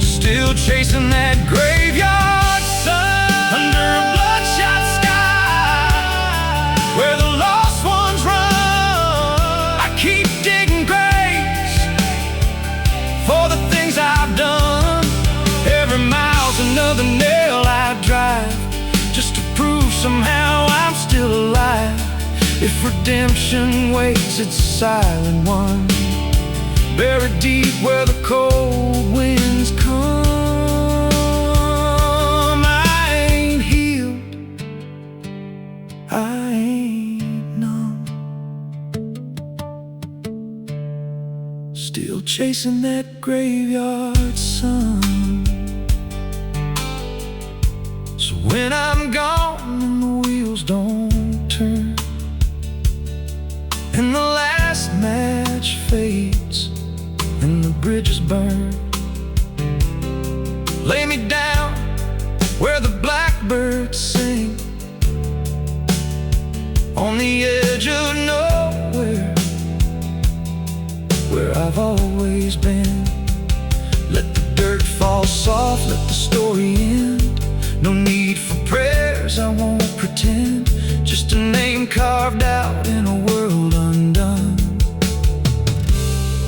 still chasing that graveyard sun. Under a bloodshot sky, where the lost ones run, I keep digging graves for the things I've done. Every mile's another nail I drive, just to prove somehow I'm still alive. If redemption waits, it's a silent one, buried deep where the cold winds come. I ain't healed, I ain't numb. Still chasing that graveyard sun. So when I'm gone and the wheels don't turn, and the last match fades and the bridges burn, lay me down where the blackbirds sing, on the edge of nowhere, where I've always been. Let the dirt fall soft, let the story end. No need for prayers, I won't pretend. Just a name carved out in a world undone.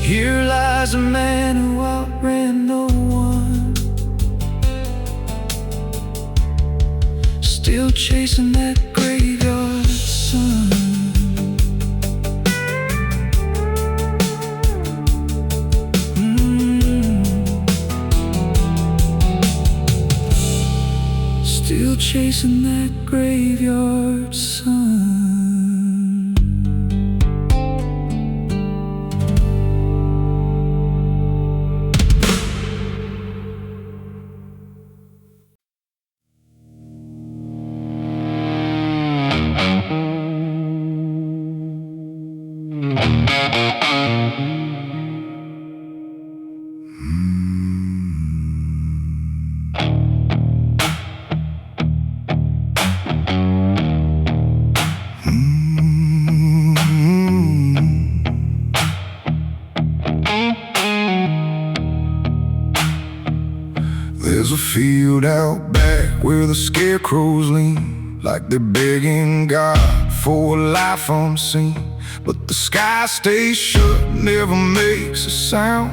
Here lies a man who outran no one, still chasing that graveyard sun. Still chasing that graveyard sun. There's a field out back where the scarecrows lean, like they're begging God for a life unseen. But the sky stays shut, never makes a sound,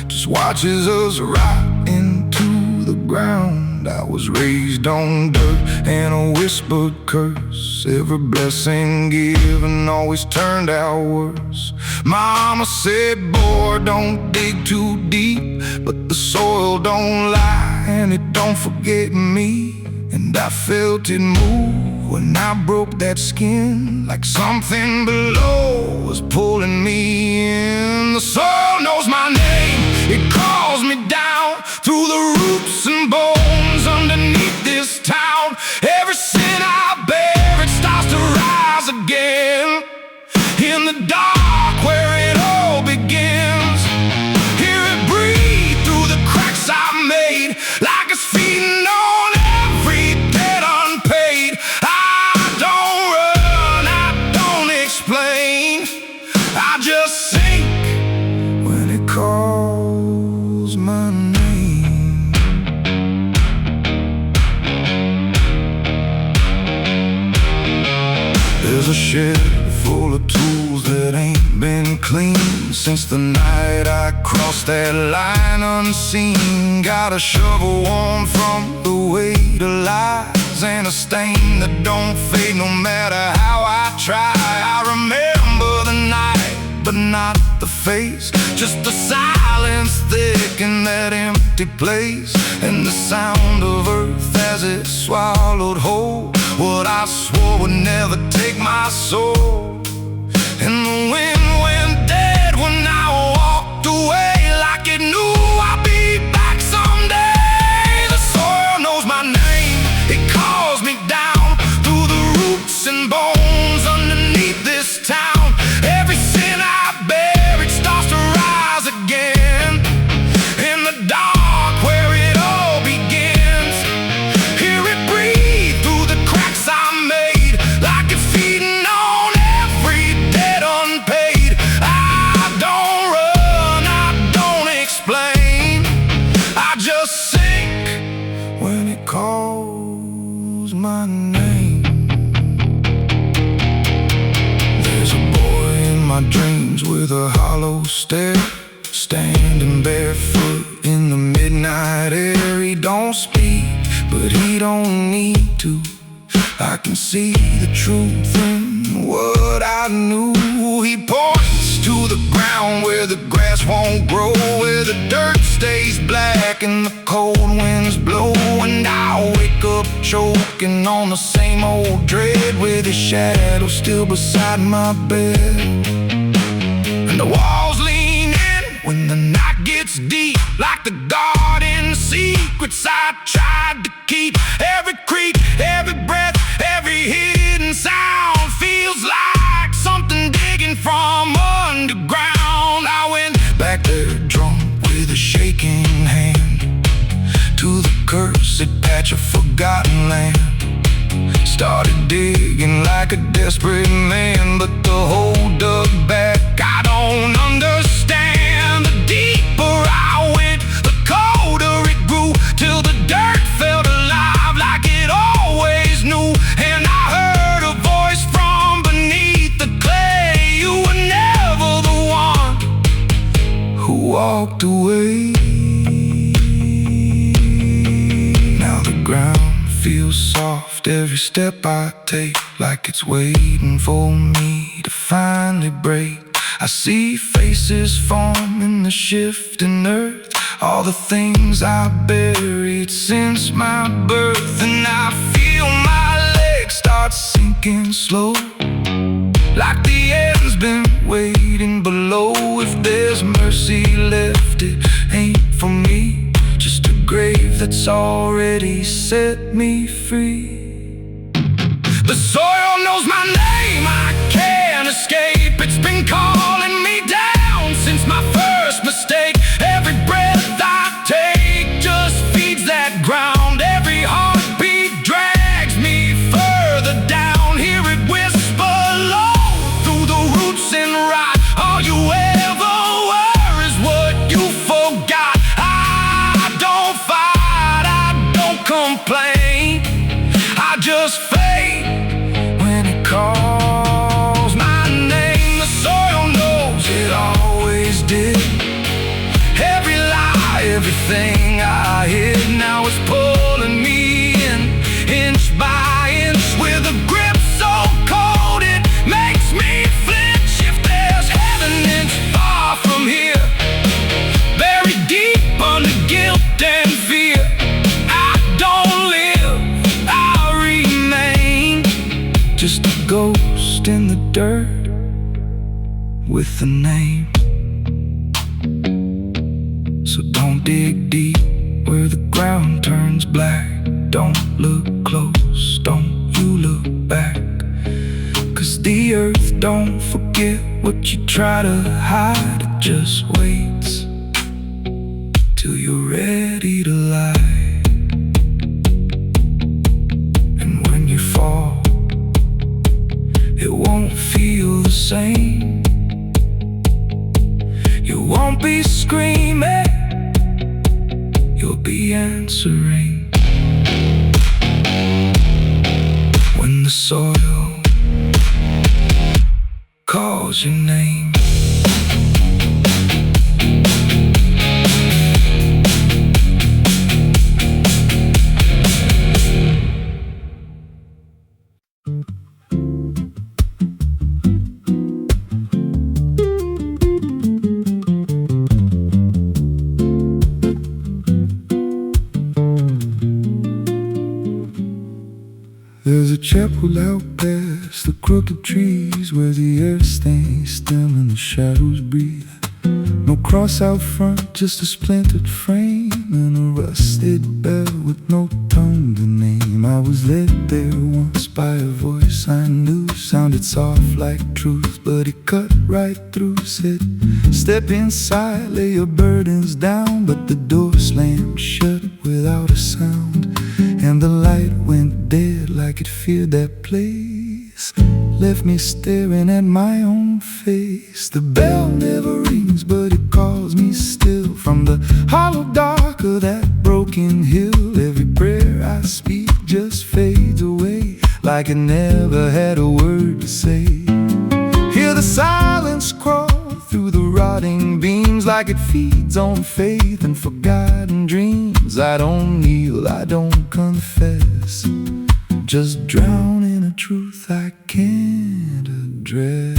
just watches us rot into the ground. I was raised on dirt and a whispered curse. Every blessing given always turned out worse. Mama said, boy, don't dig too deep, but the soil don't lie and it don't forget me. And I felt it move when I broke that skin, like something below was pulling me in. The soil knows my name, it calls me down through the roots and bones underneath this town. Every sin I bear, it starts to rise again. In the dark where it all begins, hear it breathe through the cracks I made, like it's feeding on every debt unpaid. I don't run, I don't explain, I just sink when it calls my name. There's a shed full of tools that ain't been cleaned since the night I crossed that line unseen. Got a shovel worn from the weight of lies, and a stain that don't fade no matter how I try. I remember the night, but not the face, just the silence thick in that empty place, and the sound of earth as it swallowed whole what I swore would never take my soul. And the wind went dead when I walked away, like it knew I'd be back someday. The soil knows my name, it calls me down through the roots and bones underneath this town. Every sin I bear, it starts to rise again. In the dark where it all begins, hear it breathe through the cracks I made, like it's feeding on every debt unpaid. I don't run, I don't explain, I just sink when it calls my name. There's a boy in my dreams with a hollow stare, standing barefoot in the midnight air. He don't speak, but he don't need to. I can see the truth in what I knew. He points to the ground where the grass won't grow, where the dirt stays black and the cold winds blow. And I wake up choking on the same old dread, with his shadow still beside my bed. And the walls lean in when the night gets deep, like the garden secrets I tried to keep. Every creak, every breath, every hidden sound feels like something digging from underground. I went back there drunk with a shaking hand to the cursed patch of forgotten land. Started digging like a desperate man, but the hole dug back. I don't understand. The deeper I went, the colder it grew, till the dirt felt alive like it always knew. And I heard a voice from beneath the clay. You were never the one who walked away. Now the ground feels soft every step I take, like it's waiting for me to finally break. I see faces form in the shifting earth, all the things I buried since my birth. And I feel my legs start sinking slow, like the end's been waiting below. If there's mercy left, it ain't for me, just a grave that's already set me free. The soil knows my name, I can't escape. It's been calling me down since my first mistake. Every breath I take just feeds that ground. Every heartbeat drags me further down. Hear it whisper low through the roots and rot. All you ever were is what you forgot. I don't fight, I don't complain, I just fade when it calls my name. The soil knows it always did. Every lie, everything I hid, now it's pulling me in, inch by inch, with a grip so cold it makes me flinch. If there's heaven, it's far from here, buried deep under guilt and fear. I don't live, I remain, just a ghost in the dirt with a name. So don't dig deep where the ground turns black. Don't look close, don't you look back, 'cause the earth don't forget what you try to hide. It just waits till you're ready to lie. And when you fall, it won't feel the same. You won't be screaming, you'll be answering. When the soil calls your name. There's a chapel out past the crooked trees, where the earth stays still and the shadows breathe. No cross out front, just a splintered frame and a rusted bell with no tongue to name. I was led there once by a voice I knew, sounded soft like truth, but it cut right through. Said, step inside, lay your burdens down. But the door slammed shut without a sound, and the light went dead like it feared that place. Left me staring at my own face. The bell never rings, but it calls me still. From the hollow dark of that broken hill, every prayer I speak just fades away, like it never had a word to say. Hear the silence crawl through the rotting beams, like it feeds on faith and forgotten dreams. I don't kneel, I don't confess, just drown in a truth I can't address.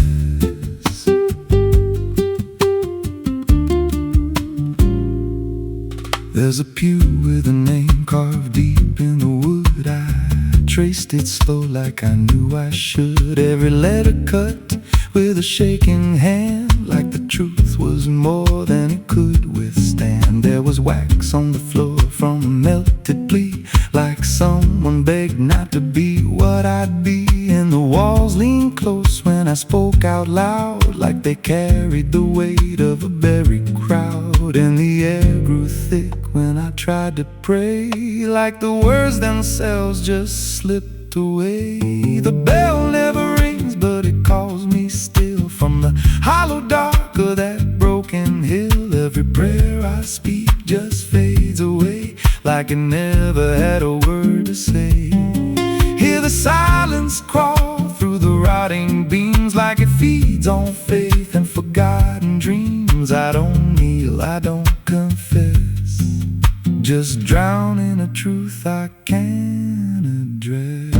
There's a pew with a name carved deep in the wood. I traced it slow like I knew I should. Every letter cut with a shaking hand, like the truth was more than it could withstand. There was wax on the floor from a melted plea, like someone begged not to be what I'd be. And the walls leaned close when I spoke out loud, like they carried the weight of a buried crowd. And the air grew thick when I tried to pray, like the words themselves just slipped away. The bell never rings, but it calls me still from the hollow dark of that broken hill. Every prayer I speak just fades away, like it never had a word to say. Hear the silence crawl through the rotting beams, like it feeds on faith and forgotten dreams. I don't kneel, I don't confess, just drown in a truth I can't address.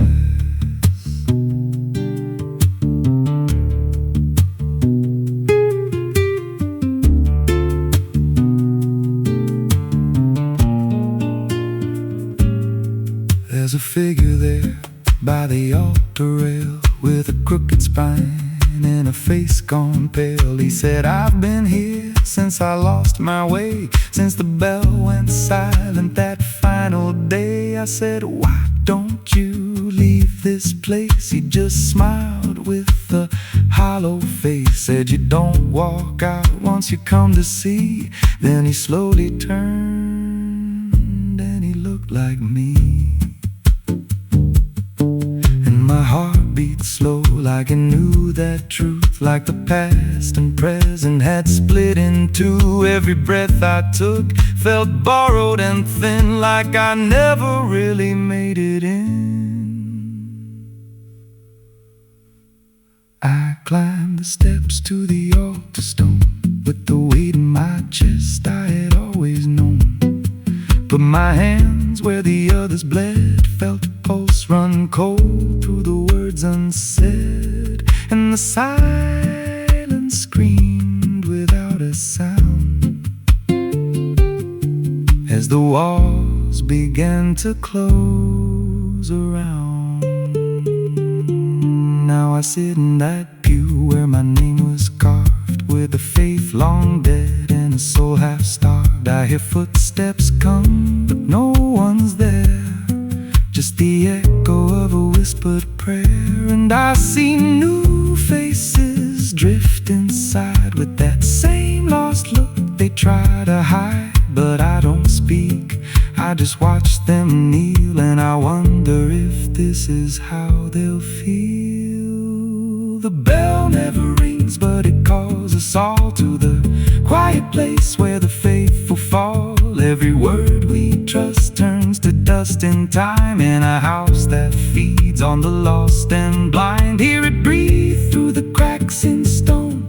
There's a figure there by the altar rail, with a crooked spine and a face gone pale. He said, I've been here since I lost my way, since the bell went silent that final day. I said, why don't you leave this place? He just smiled with a hollow face, said, you don't walk out once you come to see. Then he slowly turned and he looked like me. My heart beat slow, like it knew that truth, like the past and present had split in two. Every breath I took felt borrowed and thin, like I never really made it in. I climbed the steps to the altar stone, with the weight in my chest I had always known. Put my hands where the others bled, felt a pulse run cold through the words unsaid, and the silence screamed without a sound as the walls began to close around. Now I sit in that pew where my name was carved, with a faith long dead and a soul half starved. I hear footsteps come, but no one's there, just the echo of a whispered prayer. And I see new faces drift inside, with that same lost look they try to hide. But I don't speak, I just watch them kneel, and I wonder if this is how they'll feel. The bell never rings, but it calls us all to the quiet place where the faithful fall. Every word we trust turns to dust in time, in a house that feeds on the lost and blind. Hear it breathe through the cracks in stone,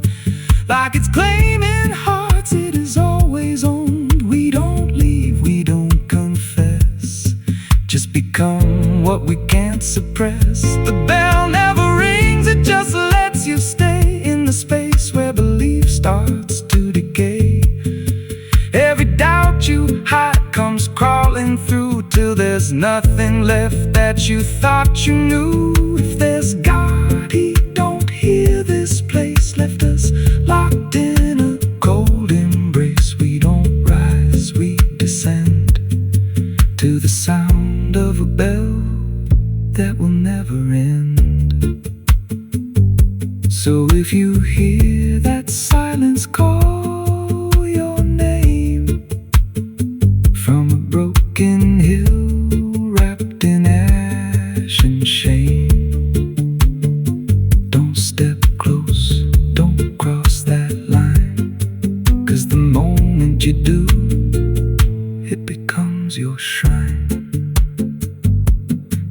like it's claiming hearts it is always owned. We don't leave, we don't confess, just become what we can't suppress. The bell never rings, it just lets you stay in the space where belief starts to decay. Every doubt you hide comes crawling through, till there's nothing left that you thought you knew. If there's God, He don't hear this place, left us locked in a cold embrace. We don't rise, we descend to the sound of a bell that will never end. So if you hear that silence call your name from a broken hill wrapped in ash and shame, don't step close, don't cross that line, 'cause the moment you do, it becomes your shrine.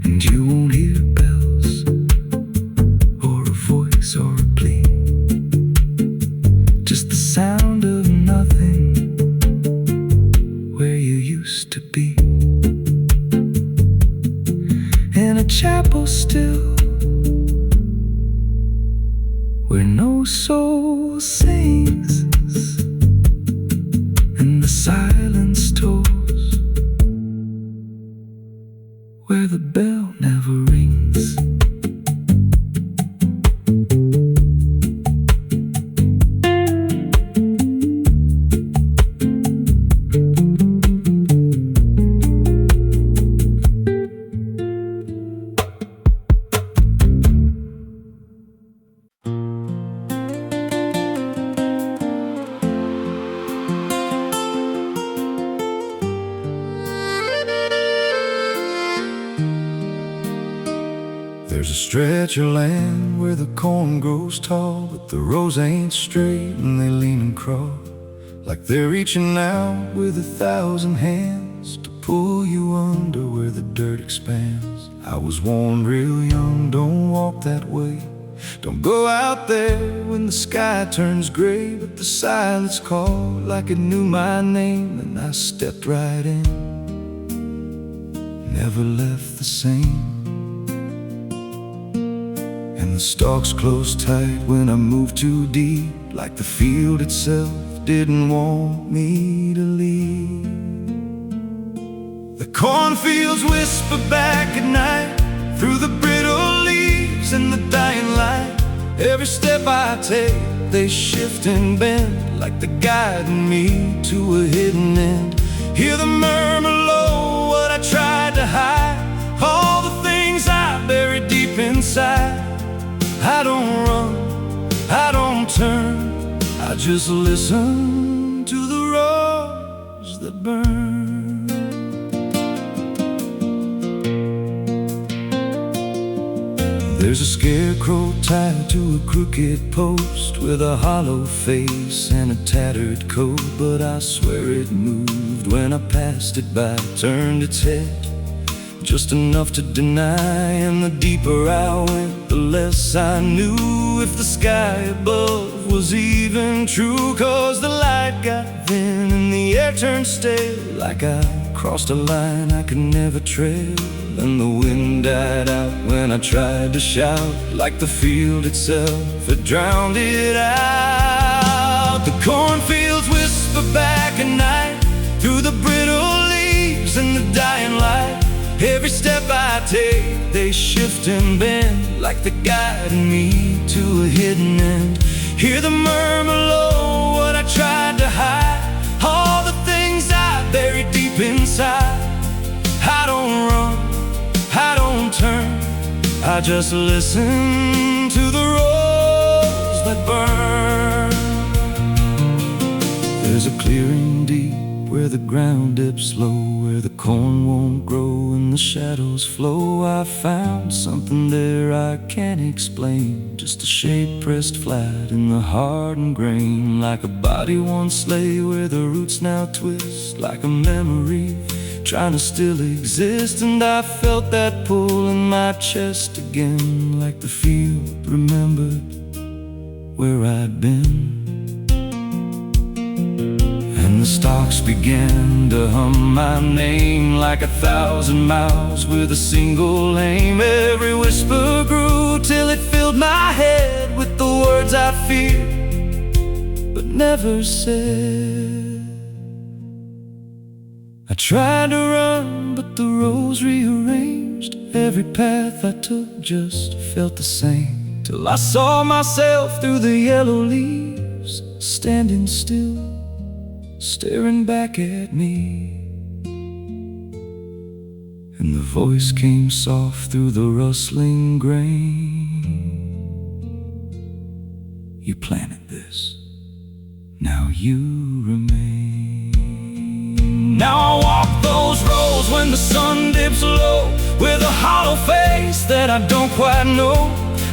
And you won't hear bells or a voice or a plea, just the sound where no soul sings and the silence tolls, where the bell never rings. There's a stretch of land where the corn grows tall, but the rows ain't straight and they lean and crawl, like they're reaching out with 1,000 hands to pull you under where the dirt expands. I was warned real young, don't walk that way, don't go out there when the sky turns gray. But the silence called like it knew my name, and I stepped right in, never left the same. And the stalks closed tight when I moved too deep, like the field itself didn't want me to leave. The cornfields whisper back at night through the brittle leaves and the dying light. Every step I take, they shift and bend, like they're guiding me to a hidden end. Hear the murmur low, what I tried to hide, all the things I buried deep inside. I don't run, I don't turn, I just listen to the roars that burn. There's a scarecrow tied to a crooked post with a hollow face and a tattered coat, but I swear it moved when I passed it by, turned its head just enough to deny. And the deeper I went, the less I knew if the sky above was even true. 'Cause the light got thin and the air turned stale, like I crossed a line I could never trail. And the wind died out when I tried to shout, like the field itself had drowned it out. The cornfields whisper back at night through the brittle leaves and the dying light. Every step I take, they shift and bend, like they're guiding me to a hidden end. Hear the murmur low, what I tried to hide, all the things I buried deep inside. I don't run, I don't turn, I just listen to the roars that burn. There's a clearing deep where the ground dips low, where the corn won't grow and the shadows flow. I found something there I can't explain, just a shape pressed flat in the hardened grain, like a body once lay where the roots now twist, like a memory trying to still exist. And I felt that pull in my chest again, like the field remembered where I'd been. And the stalks began to hum my name, like 1,000 miles with a single aim. Every whisper grew till it filled my head with the words I feared but never said. I tried to run, but the roads rearranged. Every path I took just felt the same, till I saw myself through the yellow leaves, standing still, staring back at me. And the voice came soft through the rustling grain. You planted this, now you remain. Now I walk those roads when the sun dips low, with a hollow face that I don't quite know.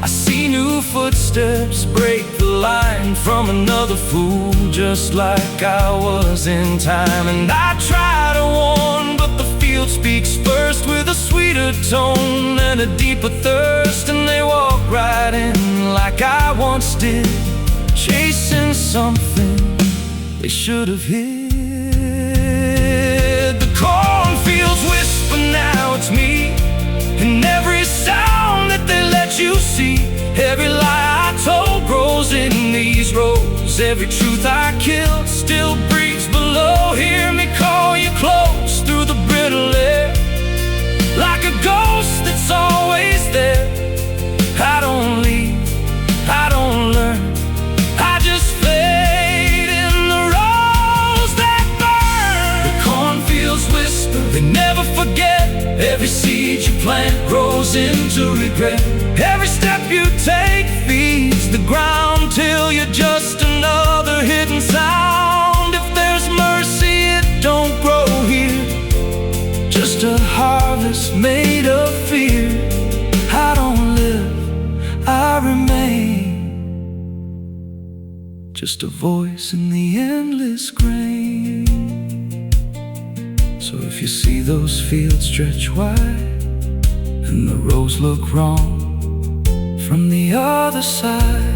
I see new footsteps break the line from another fool, just like I was in time. And I try to warn, but the field speaks first, with a sweeter tone and a deeper thirst. And they walk right in like I once did, chasing something they should have hid. The cornfields whisper, now it's me, and every sound that they let you see, every lie I told grows 'cause every truth I killed still breathes below. Hear me call you close through the brittle air, like a ghost that's always there. I don't leave, I don't learn, I just fade in the rose that burn. The cornfields whisper, they never forget. Every seed you plant grows into regret. Every step you take feeds the ground till you're just another hidden sound. If there's mercy, it don't grow here, just a harvest made of fear. I don't live, I remain, just a voice in the endless grain. So if you see those fields stretch wide and the roads look wrong from the other side,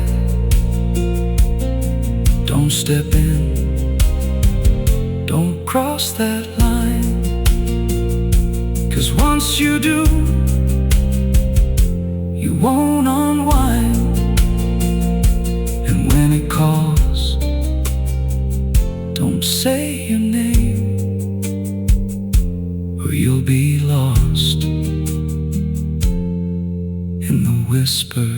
don't step in, don't cross that line, 'cause once you do, you won't unwind. And when it calls, don't say your name, or you'll be lost in the whisper.